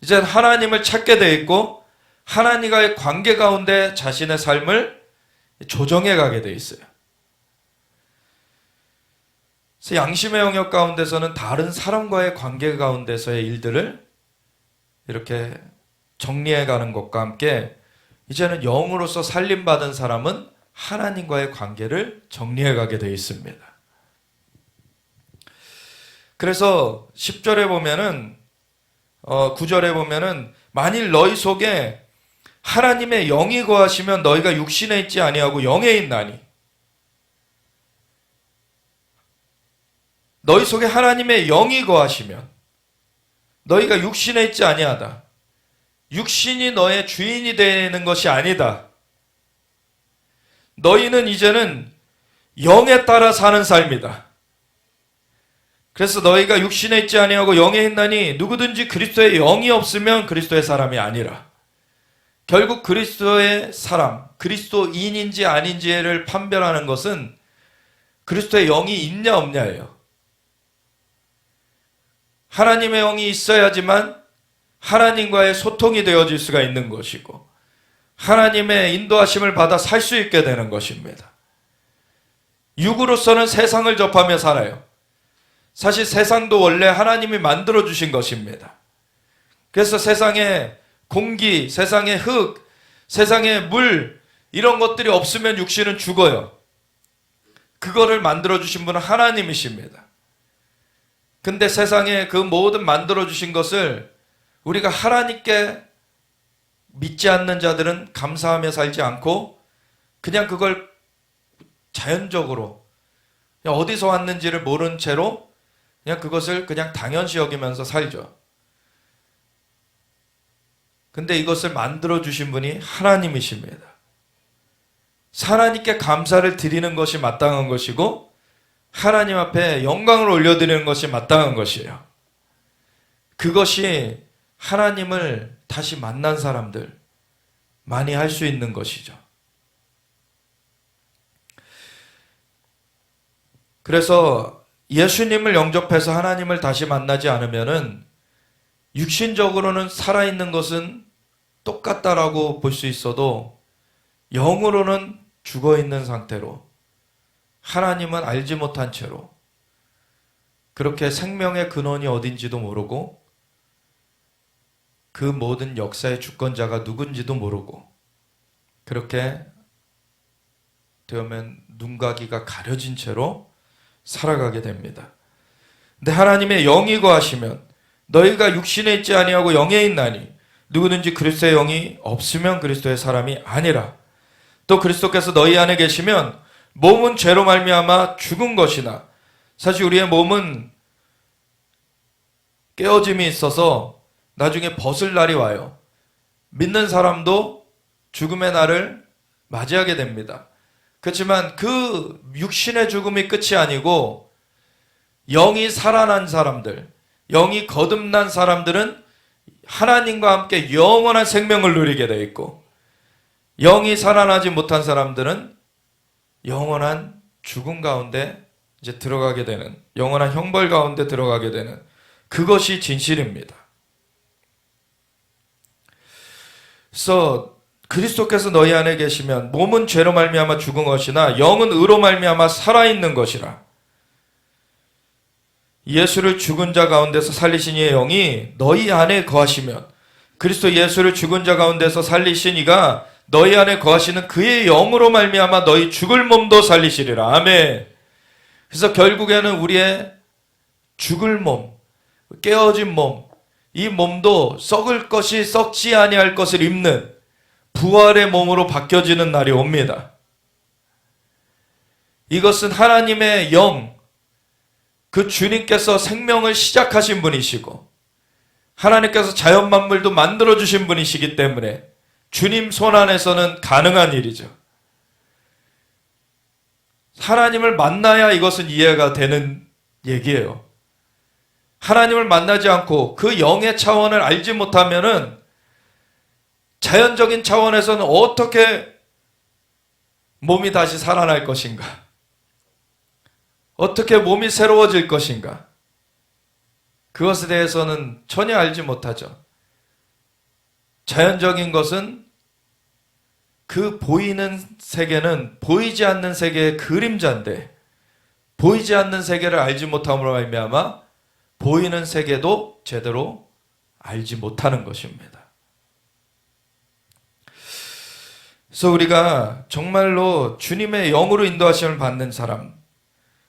이제 하나님을 찾게 돼 있고 하나님과의 관계 가운데 자신의 삶을 조정해 가게 돼 있어요. 그래서 양심의 영역 가운데서는 다른 사람과의 관계 가운데서의 일들을 이렇게 정리해 가는 것과 함께 이제는 영으로서 살림받은 사람은 하나님과의 관계를 정리해 가게 돼 있습니다. 그래서 10절에 보면은 9절에 보면은 만일 너희 속에 하나님의 영이 거하시면 너희가 육신에 있지 아니하고 영에 있나니, 너희 속에 하나님의 영이 거하시면 너희가 육신에 있지 아니하다. 육신이 너의 주인이 되는 것이 아니다. 너희는 이제는 영에 따라 사는 삶이다. 그래서 너희가 육신에 있지 아니하고 영에 있나니 누구든지 그리스도의 영이 없으면 그리스도의 사람이 아니라. 결국 그리스도의 사람, 그리스도인인지 아닌지를 판별하는 것은 그리스도의 영이 있냐 없냐예요. 하나님의 영이 있어야지만 하나님과의 소통이 되어질 수가 있는 것이고 하나님의 인도하심을 받아 살 수 있게 되는 것입니다. 육으로서는 세상을 접하며 살아요. 사실 세상도 원래 하나님이 만들어주신 것입니다. 그래서 세상에 공기, 세상의 흙, 세상의 물, 이런 것들이 없으면 육신은 죽어요. 그거를 만들어주신 분은 하나님이십니다. 근데 세상에 그 모든 만들어주신 것을 우리가 하나님께 믿지 않는 자들은 감사하며 살지 않고 그냥 그걸 자연적으로 그냥 어디서 왔는지를 모른 채로 그냥 그것을 그냥 당연시 여기면서 살죠. 근데 이것을 만들어주신 분이 하나님이십니다. 하나님께 감사를 드리는 것이 마땅한 것이고 하나님 앞에 영광을 올려드리는 것이 마땅한 것이에요. 그것이 하나님을 다시 만난 사람들 많이 할 수 있는 것이죠. 그래서 예수님을 영접해서 하나님을 다시 만나지 않으면은 육신적으로는 살아있는 것은 똑같다라고 볼 수 있어도 영으로는 죽어있는 상태로 하나님은 알지 못한 채로 그렇게 생명의 근원이 어딘지도 모르고 그 모든 역사의 주권자가 누군지도 모르고 그렇게 되면 눈가기가 가려진 채로 살아가게 됩니다. 근데 하나님의 영이 거하시면 너희가 육신에 있지 아니하고 영에 있나니 누구든지 그리스도의 영이 없으면 그리스도의 사람이 아니라. 또 그리스도께서 너희 안에 계시면 몸은 죄로 말미암아 죽은 것이나, 사실 우리의 몸은 깨어짐이 있어서 나중에 벗을 날이 와요. 믿는 사람도 죽음의 날을 맞이하게 됩니다. 그렇지만 그 육신의 죽음이 끝이 아니고 영이 살아난 사람들, 영이 거듭난 사람들은 하나님과 함께 영원한 생명을 누리게 되어 있고, 영이 살아나지 못한 사람들은 영원한 죽음 가운데 이제 들어가게 되는, 영원한 형벌 가운데 들어가게 되는, 그것이 진실입니다. 그래서 그리스도께서 너희 안에 계시면 몸은 죄로 말미암아 죽은 것이나 영은 의로 말미암아 살아있는 것이라. 예수를 죽은 자 가운데서 살리신 이의 영이 너희 안에 거하시면, 그리스도 예수를 죽은 자 가운데서 살리신 이가 너희 안에 거하시는 그의 영으로 말미암아 너희 죽을 몸도 살리시리라. 아멘. 그래서 결국에는 우리의 죽을 몸, 깨어진 몸, 이 몸도 썩을 것이 썩지 아니할 것을 입는 부활의 몸으로 바뀌어지는 날이 옵니다. 이것은 하나님의 영, 그 주님께서 생명을 시작하신 분이시고 하나님께서 자연 만물도 만들어주신 분이시기 때문에 주님 손 안에서는 가능한 일이죠. 하나님을 만나야 이것은 이해가 되는 얘기예요. 하나님을 만나지 않고 그 영의 차원을 알지 못하면은 자연적인 차원에서는 어떻게 몸이 다시 살아날 것인가? 어떻게 몸이 새로워질 것인가? 그것에 대해서는 전혀 알지 못하죠. 자연적인 것은 그 보이는 세계는 보이지 않는 세계의 그림자인데, 보이지 않는 세계를 알지 못함으로 말미암아 보이는 세계도 제대로 알지 못하는 것입니다. 그래서 우리가 정말로 주님의 영으로 인도하심을 받는 사람,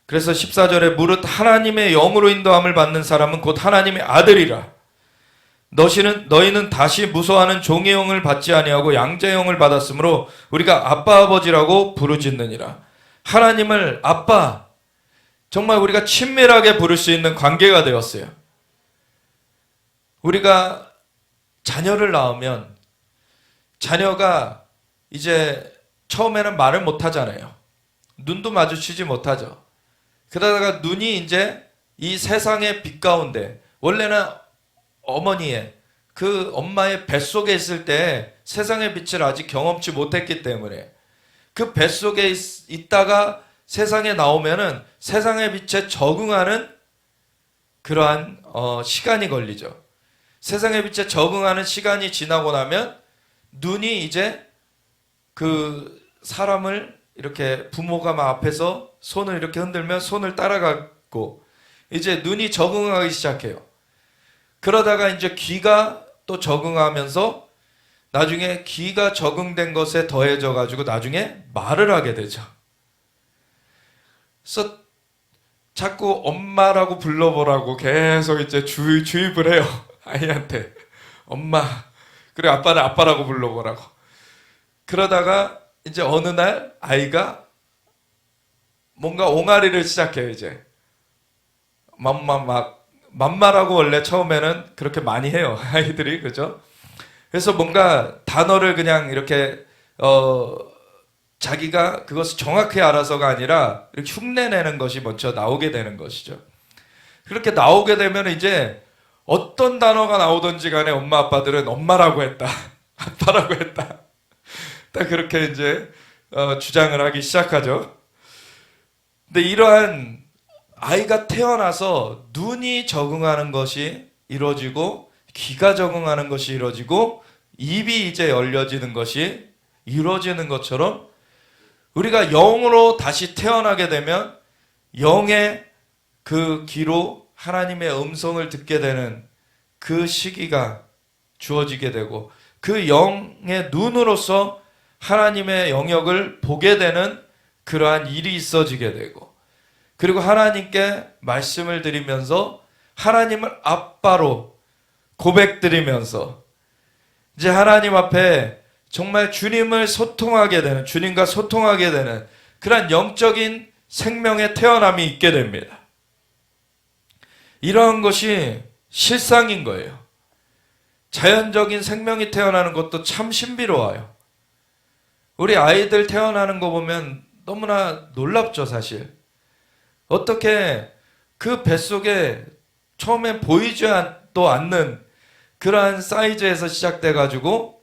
그래서 14절에 무릇 하나님의 영으로 인도함을 받는 사람은 곧 하나님의 아들이라. 너희는 다시 무서워하는 종의 영을 받지 아니하고 양자의 영을 받았으므로 우리가 아빠 아버지라고 부르짖느니라. 하나님을 아빠, 정말 우리가 친밀하게 부를 수 있는 관계가 되었어요. 우리가 자녀를 낳으면 자녀가 이제 처음에는 말을 못하잖아요. 눈도 마주치지 못하죠. 그러다가 눈이 이제 이 세상의 빛 가운데, 원래는 어머니의 그 엄마의 뱃속에 있을 때 세상의 빛을 아직 경험치 못했기 때문에 그 뱃속에 있다가 세상에 나오면은 세상의 빛에 적응하는 그러한 시간이 걸리죠. 세상의 빛에 적응하는 시간이 지나고 나면 눈이 이제 그 사람을 이렇게 부모가 막 앞에서 손을 이렇게 흔들면 손을 따라가고 이제 눈이 적응하기 시작해요. 그러다가 이제 귀가 또 적응하면서 나중에 귀가 적응된 것에 더해져 가지고 나중에 말을 하게 되죠. 그래서 자꾸 엄마라고 불러보라고 계속 이제 주입을 해요. 아이한테. 엄마. 그래, 아빠는 아빠라고 불러보라고. 그러다가 이제 어느 날 아이가 뭔가 옹알이를 시작해요, 이제. 맘마라고 원래 처음에는 그렇게 많이 해요, 아이들이. 그죠? 그래서 뭔가 단어를 그냥 이렇게, 자기가 그것을 정확히 알아서가 아니라 이렇게 흉내내는 것이 먼저 나오게 되는 것이죠. 그렇게 나오게 되면 이제 어떤 단어가 나오든지 간에 엄마 아빠들은 엄마라고 했다, 아빠라고 했다. 딱 그렇게 이제 주장을 하기 시작하죠. 근데 이러한 아이가 태어나서 눈이 적응하는 것이 이루어지고 귀가 적응하는 것이 이루어지고 입이 이제 열려지는 것이 이루어지는 것처럼 우리가 영으로 다시 태어나게 되면 영의 그 귀로 하나님의 음성을 듣게 되는 그 시기가 주어지게 되고 그 영의 눈으로서 하나님의 영역을 보게 되는 그러한 일이 있어지게 되고 그리고 하나님께 말씀을 드리면서 하나님을 아빠로 고백드리면서 이제 하나님 앞에 정말 주님을 소통하게 되는, 주님과 소통하게 되는 그런 영적인 생명의 태어남이 있게 됩니다. 이러한 것이 실상인 거예요. 자연적인 생명이 태어나는 것도 참 신비로워요. 우리 아이들 태어나는 거 보면 너무나 놀랍죠, 사실. 어떻게 그 뱃속에 처음에 보이지도 않는 그러한 사이즈에서 시작돼가지고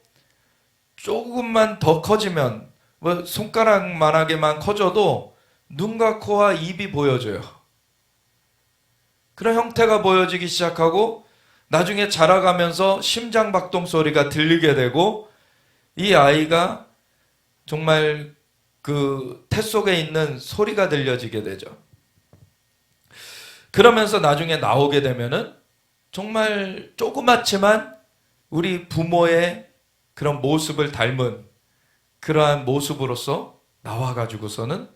조금만 더 커지면 뭐 손가락만하게만 커져도 눈과 코와 입이 보여져요. 그런 형태가 보여지기 시작하고 나중에 자라가면서 심장박동 소리가 들리게 되고 이 아이가 정말 그 태 속에 있는 소리가 들려지게 되죠. 그러면서 나중에 나오게 되면은 정말 조그맣지만 우리 부모의 그런 모습을 닮은 그러한 모습으로서 나와가지고서는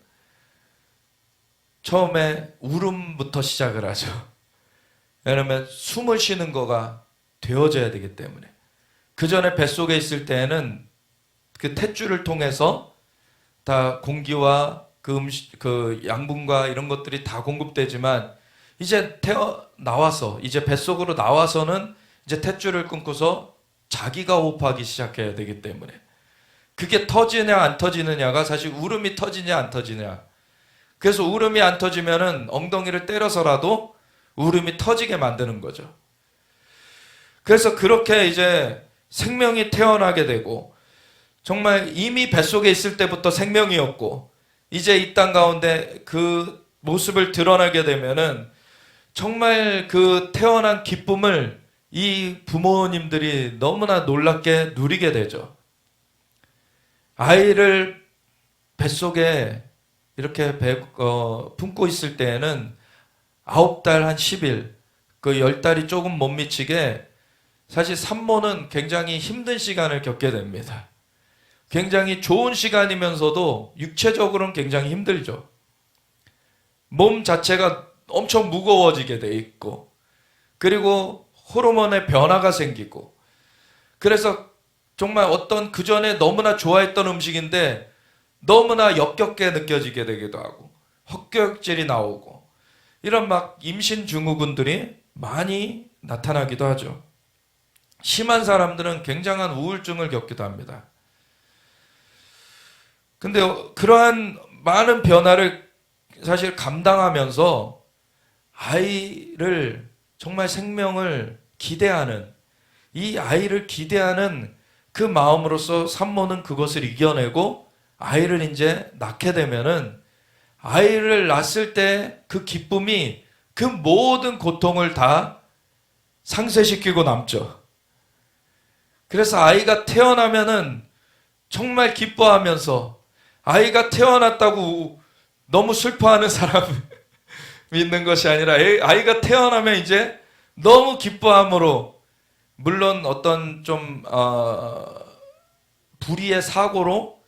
처음에 울음부터 시작을 하죠. 왜냐하면 숨을 쉬는 거가 되어져야 되기 때문에. 그 전에 뱃속에 있을 때에는 그 탯줄을 통해서 다 공기와 그 양분과 이런 것들이 다 공급되지만 이제 나와서 이제 뱃속으로 나와서는 이제 탯줄을 끊고서 자기가 호흡하기 시작해야 되기 때문에 그게 터지냐 안 터지느냐가 사실 울음이 터지냐 안 터지냐. 그래서 울음이 안 터지면은 엉덩이를 때려서라도 울음이 터지게 만드는 거죠. 그래서 그렇게 이제 생명이 태어나게 되고 정말 이미 뱃속에 있을 때부터 생명이었고 이제 이 땅 가운데 그 모습을 드러나게 되면은 정말 그 태어난 기쁨을 이 부모님들이 너무나 놀랍게 누리게 되죠. 아이를 뱃속에 이렇게 품고 있을 때에는 9달 한 10일, 그 10달이 조금 못 미치게 사실 산모는 굉장히 힘든 시간을 겪게 됩니다. 굉장히 좋은 시간이면서도 육체적으로는 굉장히 힘들죠. 몸 자체가 엄청 무거워지게 돼 있고 그리고 호르몬의 변화가 생기고 그래서 정말 어떤 그전에 너무나 좋아했던 음식인데 너무나 역겹게 느껴지게 되기도 하고 헛격질이 나오고 이런 막 임신 증후군들이 많이 나타나기도 하죠. 심한 사람들은 굉장한 우울증을 겪기도 합니다. 근데 그러한 많은 변화를 사실 감당하면서 아이를 정말 생명을 기대하는 이 아이를 기대하는 그 마음으로서 산모는 그것을 이겨내고 아이를 이제 낳게 되면은 아이를 낳았을 때 그 기쁨이 그 모든 고통을 다 상쇄시키고 남죠. 그래서 아이가 태어나면은 정말 기뻐하면서 아이가 태어났다고 너무 슬퍼하는 사람이 있는 것이 아니라 아이가 태어나면 이제 너무 기뻐함으로 물론 어떤 좀 불의의 사고로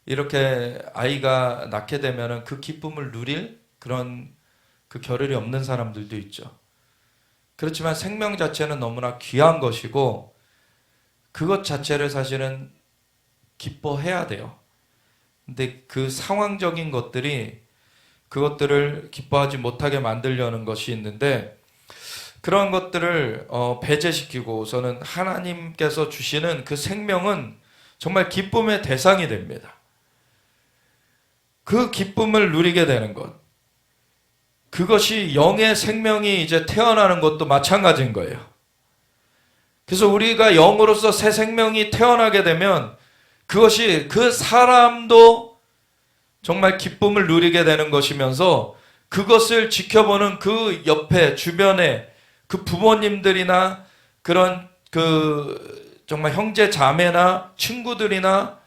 이렇게 아이가 낳게 되면은 그 기쁨을 누릴 그런 그 겨를이 없는 사람들도 있죠. 그렇지만 생명 자체는 너무나 귀한 것이고 그것 자체를 사실은 기뻐해야 돼요. 근데 그 상황적인 것들이 그것들을 기뻐하지 못하게 만들려는 것이 있는데 그런 것들을 배제시키고서는 하나님께서 주시는 그 생명은 정말 기쁨의 대상이 됩니다. 그 기쁨을 누리게 되는 것. 그것이 영의 생명이 이제 태어나는 것도 마찬가지인 거예요. 그래서 우리가 영으로서 새 생명이 태어나게 되면 그것이 그 사람도 정말 기쁨을 누리게 되는 것이면서 그것을 지켜보는 그 옆에 주변에 그 부모님들이나 그런 그 정말 형제 자매나 친구들이나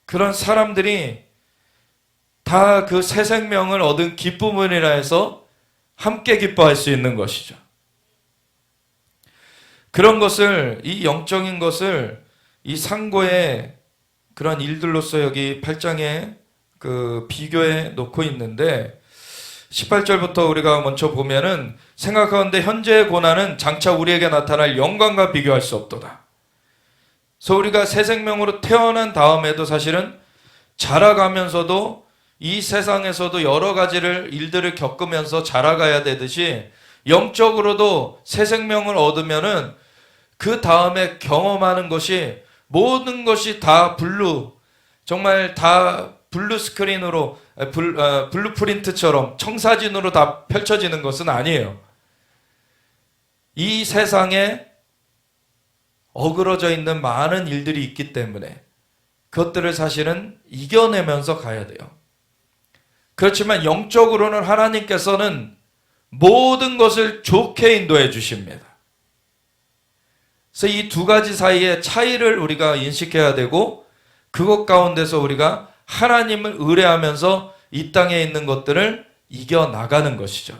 그런 사람들이 다 그 새 생명을 얻은 기쁨이라 해서 함께 기뻐할 수 있는 것이죠. 그런 것을 이 영적인 것을 이 상고의 그런 일들로서 여기 8장에 그 비교해 놓고 있는데 18절부터 우리가 먼저 보면은 생각하건대 현재의 고난은 장차 우리에게 나타날 영광과 비교할 수 없도다. 그래서 우리가 새 생명으로 태어난 다음에도 사실은 자라가면서도 이 세상에서도 여러 가지를 일들을 겪으면서 자라가야 되듯이 영적으로도 새 생명을 얻으면은 그 다음에 경험하는 것이 모든 것이 다 정말 다 블루 스크린으로 블루프린트처럼 청사진으로 다 펼쳐지는 것은 아니에요. 이 세상에 어그러져 있는 많은 일들이 있기 때문에 그것들을 사실은 이겨내면서 가야 돼요. 그렇지만 영적으로는 하나님께서는 모든 것을 좋게 인도해 주십니다. 그래서 이 두 가지 사이의 차이를 우리가 인식해야 되고, 그것 가운데서 우리가 하나님을 의뢰하면서 이 땅에 있는 것들을 이겨나가는 것이죠.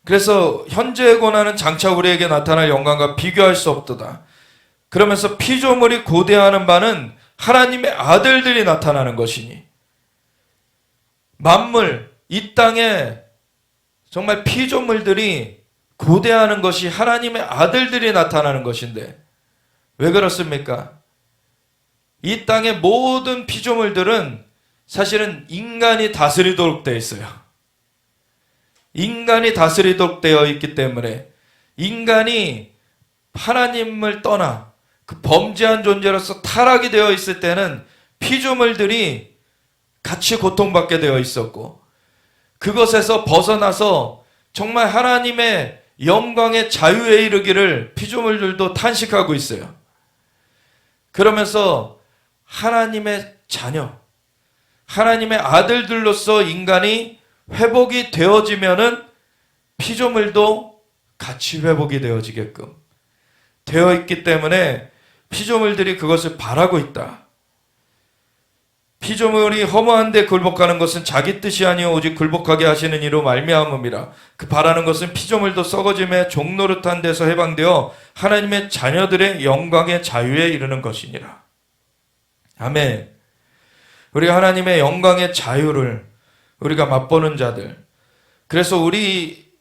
그래서 현재의 고난은 장차 우리에게 나타날 영광과 비교할 수 없도다. 그러면서 피조물이 고대하는 바는 하나님의 아들들이 나타나는 것이니, 만물, 이 땅에 정말 피조물들이 고대하는 것이 하나님의 아들들이 나타나는 것인데, 왜 그렇습니까? 이 땅의 모든 피조물들은 사실은 인간이 다스리도록 되어 있어요. 인간이 다스리도록 되어 있기 때문에 인간이 하나님을 떠나 그 범죄한 존재로서 타락이 되어 있을 때는 피조물들이 같이 고통받게 되어 있었고, 그것에서 벗어나서 정말 하나님의 영광의 자유에 이르기를 피조물들도 탄식하고 있어요. 그러면서 하나님의 자녀, 하나님의 아들들로서 인간이 회복이 되어지면은 피조물도 같이 회복이 되어지게끔 되어 있기 때문에 피조물들이 그것을 바라고 있다. 피조물이 허무한데 굴복하는 것은 자기 뜻이 아니요 오직 굴복하게 하시는 이로 말미암음이라. 그 바라는 것은 피조물도 썩어짐에 종노릇한 데서 해방되어 하나님의 자녀들의 영광의 자유에 이르는 것이니라. 아멘. 우리가 하나님의 영광의 자유를 우리가 맛보는 자들, 그래서 우리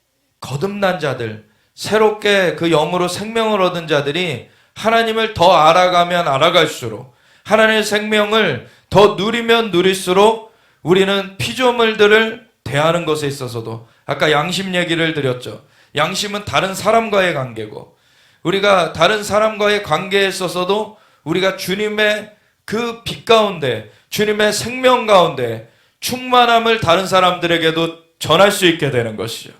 거듭난 자들, 새롭게 그 영으로 생명을 얻은 자들이 하나님을 더 알아가면 알아갈수록, 하나님의 생명을 더 누리면 누릴수록 우리는 피조물들을 대하는 것에 있어서도, 아까 양심 얘기를 드렸죠. 양심은 다른 사람과의 관계고, 우리가 다른 사람과의 관계에 있어서도 우리가 주님의 그 빛 가운데, 주님의 생명 가운데 충만함을 다른 사람들에게도 전할 수 있게 되는 것이죠.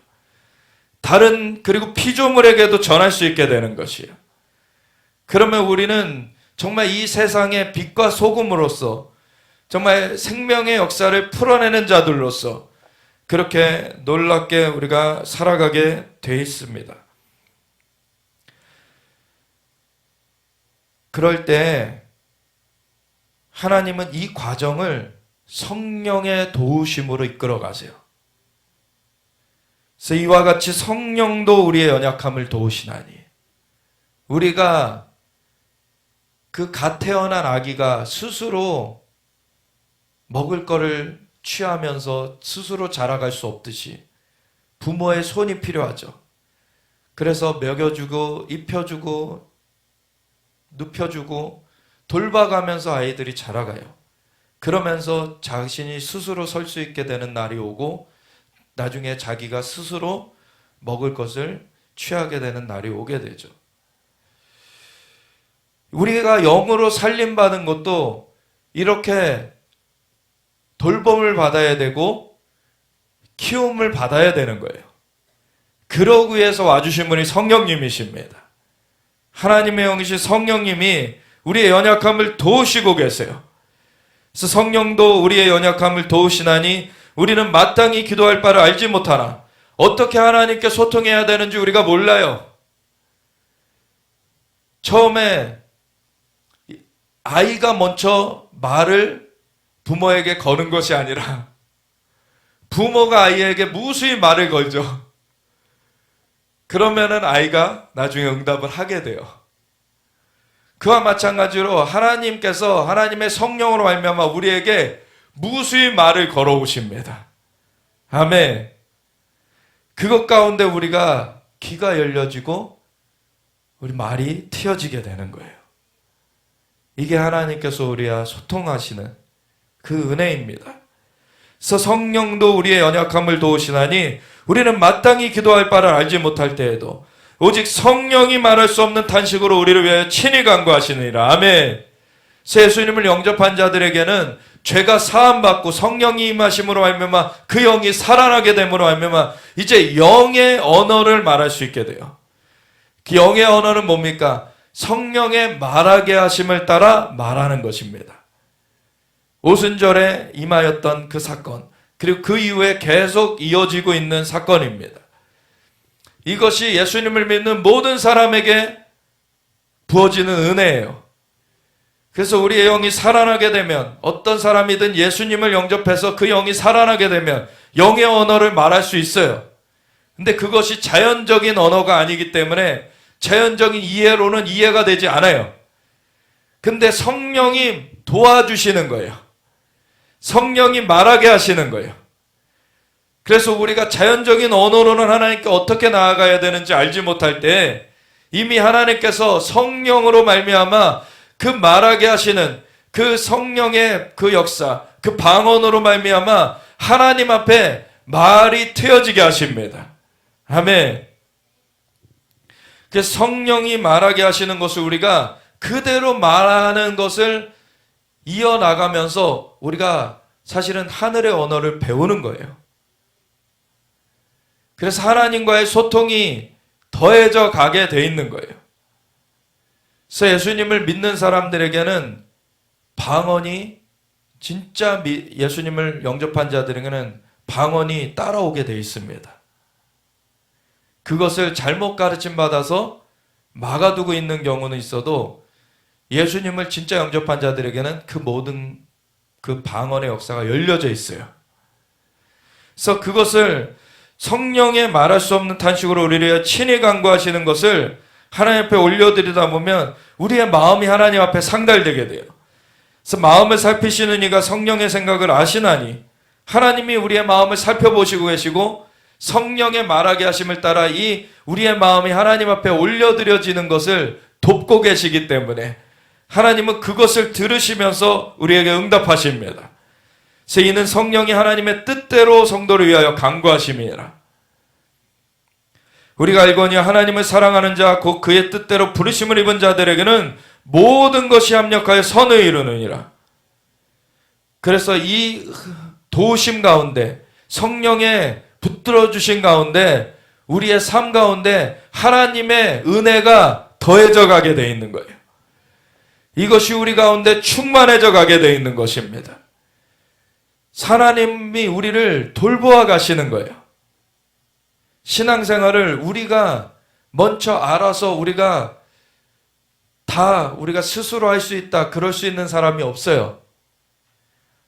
그리고 피조물에게도 전할 수 있게 되는 것이에요. 그러면 우리는 정말 이 세상의 빛과 소금으로서, 정말 생명의 역사를 풀어내는 자들로서 그렇게 놀랍게 우리가 살아가게 돼 있습니다. 그럴 때 하나님은 이 과정을 성령의 도우심으로 이끌어 가세요. 그래서 이와 같이 성령도 우리의 연약함을 도우시나니, 우리가 그 갓 태어난 아기가 스스로 먹을 거를 취하면서 스스로 자라갈 수 없듯이 부모의 손이 필요하죠. 그래서 먹여주고 입혀주고 눕혀주고 돌봐가면서 아이들이 자라가요. 그러면서 자신이 스스로 설 수 있게 되는 날이 오고, 나중에 자기가 스스로 먹을 것을 취하게 되는 날이 오게 되죠. 우리가 영으로 살림받은 것도 이렇게 돌봄을 받아야 되고 키움을 받아야 되는 거예요. 그러기 위해서 와주신 분이 성령님이십니다. 하나님의 영이신 성령님이 우리의 연약함을 도우시고 계세요. 그래서 성령도 우리의 연약함을 도우시나니 우리는 마땅히 기도할 바를 알지 못하나, 어떻게 하나님께 소통해야 되는지 우리가 몰라요. 처음에 아이가 먼저 말을 부모에게 거는 것이 아니라 부모가 아이에게 무수히 말을 걸죠. 그러면은 아이가 나중에 응답을 하게 돼요. 그와 마찬가지로 하나님께서 하나님의 성령으로 말미암아 우리에게 무수히 말을 걸어오십니다. 아멘. 그것 가운데 우리가 귀가 열려지고 우리 말이 트여지게 되는 거예요. 이게 하나님께서 우리와 소통하시는 그 은혜입니다. 그래서 성령도 우리의 연약함을 도우시나니 우리는 마땅히 기도할 바를 알지 못할 때에도 오직 성령이 말할 수 없는 탄식으로 우리를 위하여 친히 간구하시느니라. 아멘. 예수님을 영접한 자들에게는 죄가 사함받고 성령이 임하심으로 말미암아 그 영이 살아나게 됨으로 말미암아 이제 영의 언어를 말할 수 있게 돼요. 그 영의 언어는 뭡니까? 성령의 말하게 하심을 따라 말하는 것입니다. 오순절에 임하였던 그 사건, 그리고 그 이후에 계속 이어지고 있는 사건입니다. 이것이 예수님을 믿는 모든 사람에게 부어지는 은혜예요. 그래서 우리의 영이 살아나게 되면, 어떤 사람이든 예수님을 영접해서 그 영이 살아나게 되면 영의 언어를 말할 수 있어요. 근데 그것이 자연적인 언어가 아니기 때문에 자연적인 이해로는 이해가 되지 않아요. 근데 성령이 도와주시는 거예요. 성령이 말하게 하시는 거예요. 그래서 우리가 자연적인 언어로는 하나님께 어떻게 나아가야 되는지 알지 못할 때 이미 하나님께서 성령으로 말미암아 그 말하게 하시는 그 성령의 그 역사, 그 방언으로 말미암아 하나님 앞에 말이 트여지게 하십니다. 아멘. 그래서 성령이 말하게 하시는 것을 우리가 그대로 말하는 것을 이어나가면서 우리가 사실은 하늘의 언어를 배우는 거예요. 그래서 하나님과의 소통이 더해져 가게 돼 있는 거예요. 그래서 예수님을 믿는 사람들에게는 방언이, 진짜 예수님을 영접한 자들에게는 방언이 따라오게 돼 있습니다. 그것을 잘못 가르침 받아서 막아두고 있는 경우는 있어도 예수님을 진짜 영접한 자들에게는 그 모든 그 방언의 역사가 열려져 있어요. 그래서 그것을 성령의 말할 수 없는 탄식으로 우리를 친히 간구하시는 것을 하나님 앞에 올려드리다 보면 우리의 마음이 하나님 앞에 상달되게 돼요. 그래서 마음을 살피시는 이가 성령의 생각을 아시나니, 하나님이 우리의 마음을 살펴보시고 계시고 성령의 말하게 하심을 따라 이 우리의 마음이 하나님 앞에 올려드려지는 것을 돕고 계시기 때문에 하나님은 그것을 들으시면서 우리에게 응답하십니다. 그래서 이는 성령이 하나님의 뜻대로 성도를 위하여 간구하심이라. 우리가 알거니 하나님을 사랑하는 자 곧 그의 뜻대로 부르심을 입은 자들에게는 모든 것이 합력하여 선을 이루느니라. 그래서 이 도우심 가운데, 성령의 붙들어 주신 가운데 우리의 삶 가운데 하나님의 은혜가 더해져 가게 돼 있는 거예요. 이것이 우리 가운데 충만해져 가게 돼 있는 것입니다. 하나님이 우리를 돌보아 가시는 거예요. 신앙생활을 우리가 먼저 알아서 우리가 스스로 할 수 있다, 그럴 수 있는 사람이 없어요.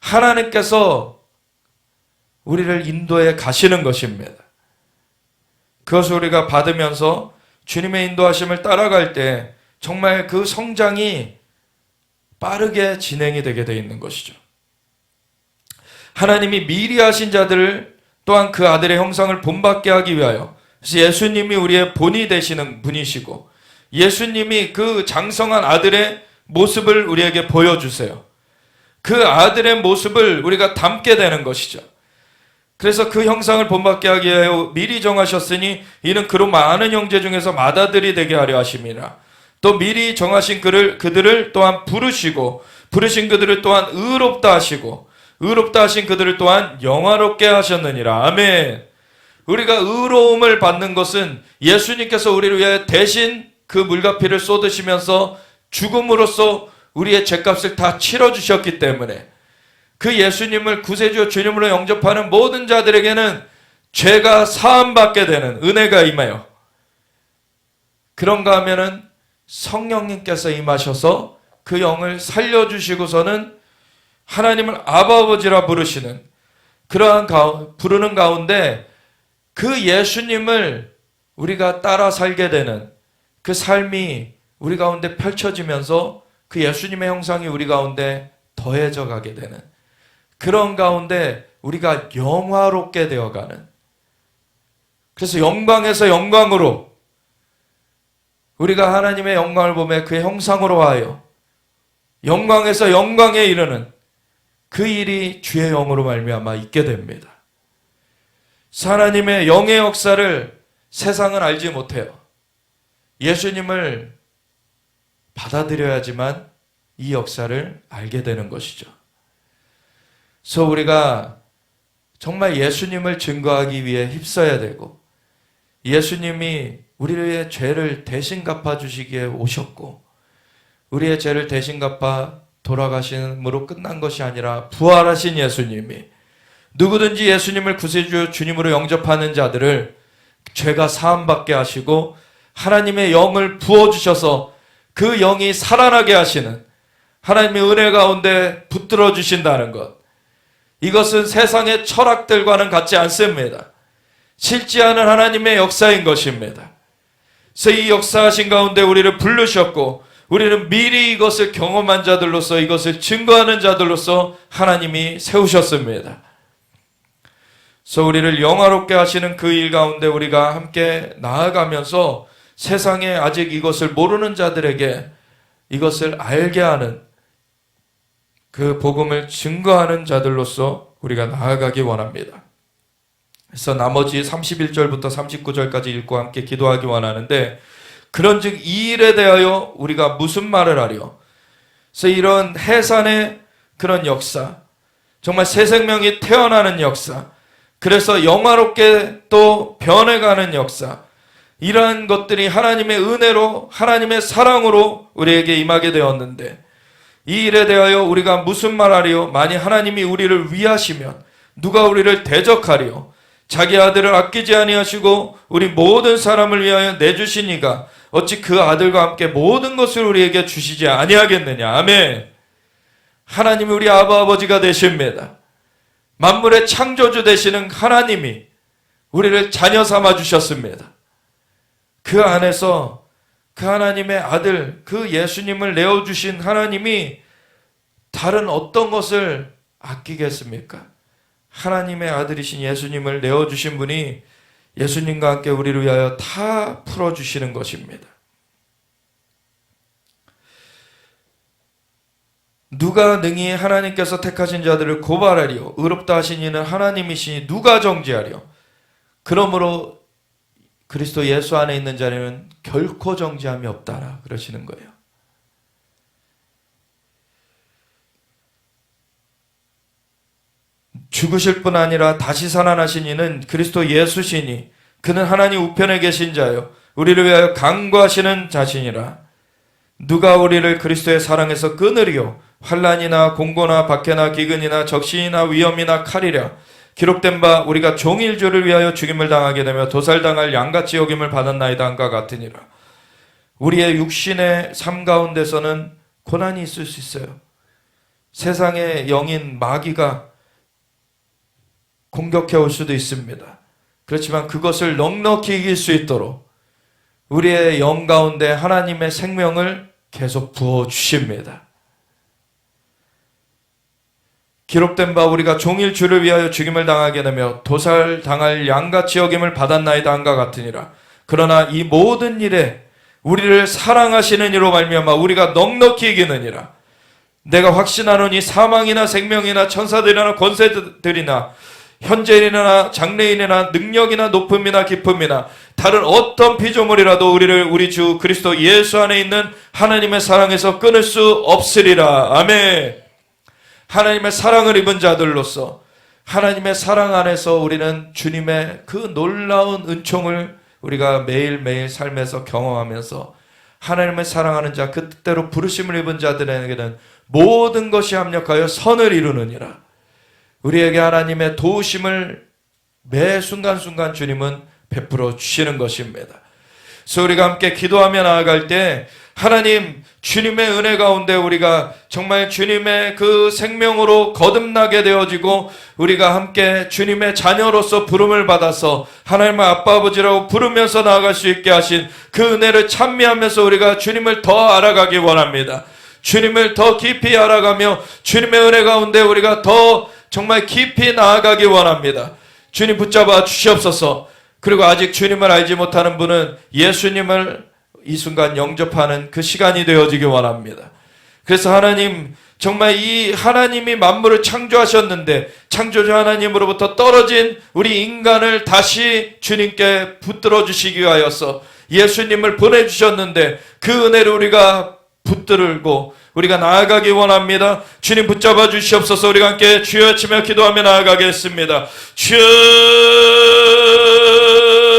하나님께서 우리를 인도해 가시는 것입니다. 그것을 우리가 받으면서 주님의 인도하심을 따라갈 때 정말 그 성장이 빠르게 진행이 되게 되어 있는 것이죠. 하나님이 미리 하신 자들을 또한 그 아들의 형상을 본받게 하기 위하여, 그래서 예수님이 우리의 본이 되시는 분이시고 예수님이 그 장성한 아들의 모습을 우리에게 보여주세요. 그 아들의 모습을 우리가 담게 되는 것이죠. 그래서 그 형상을 본받게 하기 위하여 미리 정하셨으니 이는 그로 많은 형제 중에서 맏아들이 되게 하려 하심이라. 또 미리 정하신 그들을 또한 부르시고 부르신 그들을 또한 의롭다 하시고 의롭다 하신 그들을 또한 영화롭게 하셨느니라. 아멘. 우리가 의로움을 받는 것은 예수님께서 우리를 위해 대신 그 물과 피를 쏟으시면서 죽음으로써 우리의 죄값을 다 치러주셨기 때문에 그 예수님을 구세주와 주님으로 영접하는 모든 자들에게는 죄가 사함받게 되는 은혜가 임하여, 그런가 하면은 성령님께서 임하셔서 그 영을 살려주시고서는 하나님을 아버지라 부르시는 그러한 부르는 가운데 그 예수님을 우리가 따라 살게 되는 그 삶이 우리 가운데 펼쳐지면서 그 예수님의 형상이 우리 가운데 더해져 가게 되는 그런 가운데 우리가 영화롭게 되어가는, 그래서 영광에서 영광으로 우리가 하나님의 영광을 보며 그의 형상으로 하여 영광에서 영광에 이르는 그 일이 주의 영으로 말미암아 있게 됩니다. 하나님의 영의 역사를 세상은 알지 못해요. 예수님을 받아들여야지만 이 역사를 알게 되는 것이죠. 그래서 우리가 정말 예수님을 증거하기 위해 힘써야 되고, 예수님이 우리의 죄를 대신 갚아주시기에 오셨고, 우리의 죄를 대신 갚아 돌아가심으로 끝난 것이 아니라 부활하신 예수님이 누구든지 예수님을 구세주 주님으로 영접하는 자들을 죄가 사함받게 하시고 하나님의 영을 부어주셔서 그 영이 살아나게 하시는 하나님의 은혜 가운데 붙들어 주신다는 것, 이것은 세상의 철학들과는 같지 않습니다. 실제하는 하나님의 역사인 것입니다. 그래서 이 역사하신 가운데 우리를 부르셨고, 우리는 미리 이것을 경험한 자들로서, 이것을 증거하는 자들로서 하나님이 세우셨습니다. 그래서 우리를 영화롭게 하시는 그 일 가운데 우리가 함께 나아가면서 세상에 아직 이것을 모르는 자들에게 이것을 알게 하는, 그 복음을 증거하는 자들로서 우리가 나아가기 원합니다. 그래서 나머지 31절부터 39절까지 읽고 함께 기도하기 원하는데, 그런즉 이 일에 대하여 우리가 무슨 말을 하려? 그래서 이런 해산의 그런 역사, 정말 새 생명이 태어나는 역사, 그래서 영화롭게 또 변해가는 역사, 이러한 것들이 하나님의 은혜로, 하나님의 사랑으로 우리에게 임하게 되었는데, 이 일에 대하여 우리가 무슨 말하리요? 만일 하나님이 우리를 위하시면 누가 우리를 대적하리요? 자기 아들을 아끼지 아니하시고 우리 모든 사람을 위하여 내주신 이가 어찌 그 아들과 함께 모든 것을 우리에게 주시지 아니하겠느냐. 아멘. 하나님이 우리 아버지가 되십니다. 만물의 창조주 되시는 하나님이 우리를 자녀 삼아 주셨습니다. 그 안에서 그 하나님의 아들, 그 예수님을 내어주신 하나님이 다른 어떤 것을 아끼겠습니까? 하나님의 아들이신 예수님을 내어주신 분이 예수님과 함께 우리를 위하여 다 풀어주시는 것입니다. 누가 능히 하나님께서 택하신 자들을 고발하리요? 의롭다 하신 이는 하나님이시니 누가 정죄하리요? 그러므로 그리스도 예수 안에 있는 자는 결코 정죄함이 없다라 그러시는 거예요. 죽으실 뿐 아니라 다시 살아나신 이는 그리스도 예수시니 그는 하나님 우편에 계신 자요 우리를 위하여 간구하시는 자신이라. 누가 우리를 그리스도의 사랑에서 끊으리요? 환난이나 공고나 박해나 기근이나 적신이나 위험이나 칼이랴. 기록된 바 우리가 종일 주를 위하여 죽임을 당하게 되며 도살당할 양같이 여김을 받았나이다 한과 같으니라. 우리의 육신의 삶 가운데서는 고난이 있을 수 있어요. 세상의 영인 마귀가 공격해 올 수도 있습니다. 그렇지만 그것을 넉넉히 이길 수 있도록 우리의 영 가운데 하나님의 생명을 계속 부어주십니다. 기록된 바 우리가 종일 주를 위하여 죽임을 당하게 되며 도살당할 양같이 여김을 받았나이다 한과 같으니라. 그러나 이 모든 일에 우리를 사랑하시는 이로 말미암아 우리가 넉넉히 이기느니라. 내가 확신하노니 사망이나 생명이나 천사들이나 권세들이나 현재인이나 장래인이나 능력이나 높음이나 깊음이나 다른 어떤 피조물이라도 우리를 우리 주 그리스도 예수 안에 있는 하나님의 사랑에서 끊을 수 없으리라. 아멘. 하나님의 사랑을 입은 자들로서 하나님의 사랑 안에서 우리는 주님의 그 놀라운 은총을 우리가 매일매일 삶에서 경험하면서 하나님의 사랑하는 자, 그 뜻대로 부르심을 입은 자들에게는 모든 것이 합력하여 선을 이루느니라. 우리에게 하나님의 도우심을 매 순간순간 주님은 베풀어 주시는 것입니다. 그래서 우리가 함께 기도하며 나아갈 때 하나님 주님의 은혜 가운데 우리가 정말 주님의 그 생명으로 거듭나게 되어지고 우리가 함께 주님의 자녀로서 부름을 받아서 하나님의 아빠 아버지라고 부르면서 나아갈 수 있게 하신 그 은혜를 찬미하면서 우리가 주님을 더 알아가기 원합니다. 주님을 더 깊이 알아가며 주님의 은혜 가운데 우리가 더 정말 깊이 나아가기 원합니다. 주님 붙잡아 주시옵소서. 그리고 아직 주님을 알지 못하는 분은 예수님을 이 순간 영접하는 그 시간이 되어지기 원합니다. 그래서 하나님, 정말 이 하나님이 만물을 창조하셨는데 창조주 하나님으로부터 떨어진 우리 인간을 다시 주님께 붙들어 주시기 위하여서 예수님을 보내주셨는데 그 은혜를 우리가 붙들고 우리가 나아가기 원합니다. 주님 붙잡아 주시옵소서. 우리가 함께 주여 외치며 기도하며 나아가겠습니다. 주여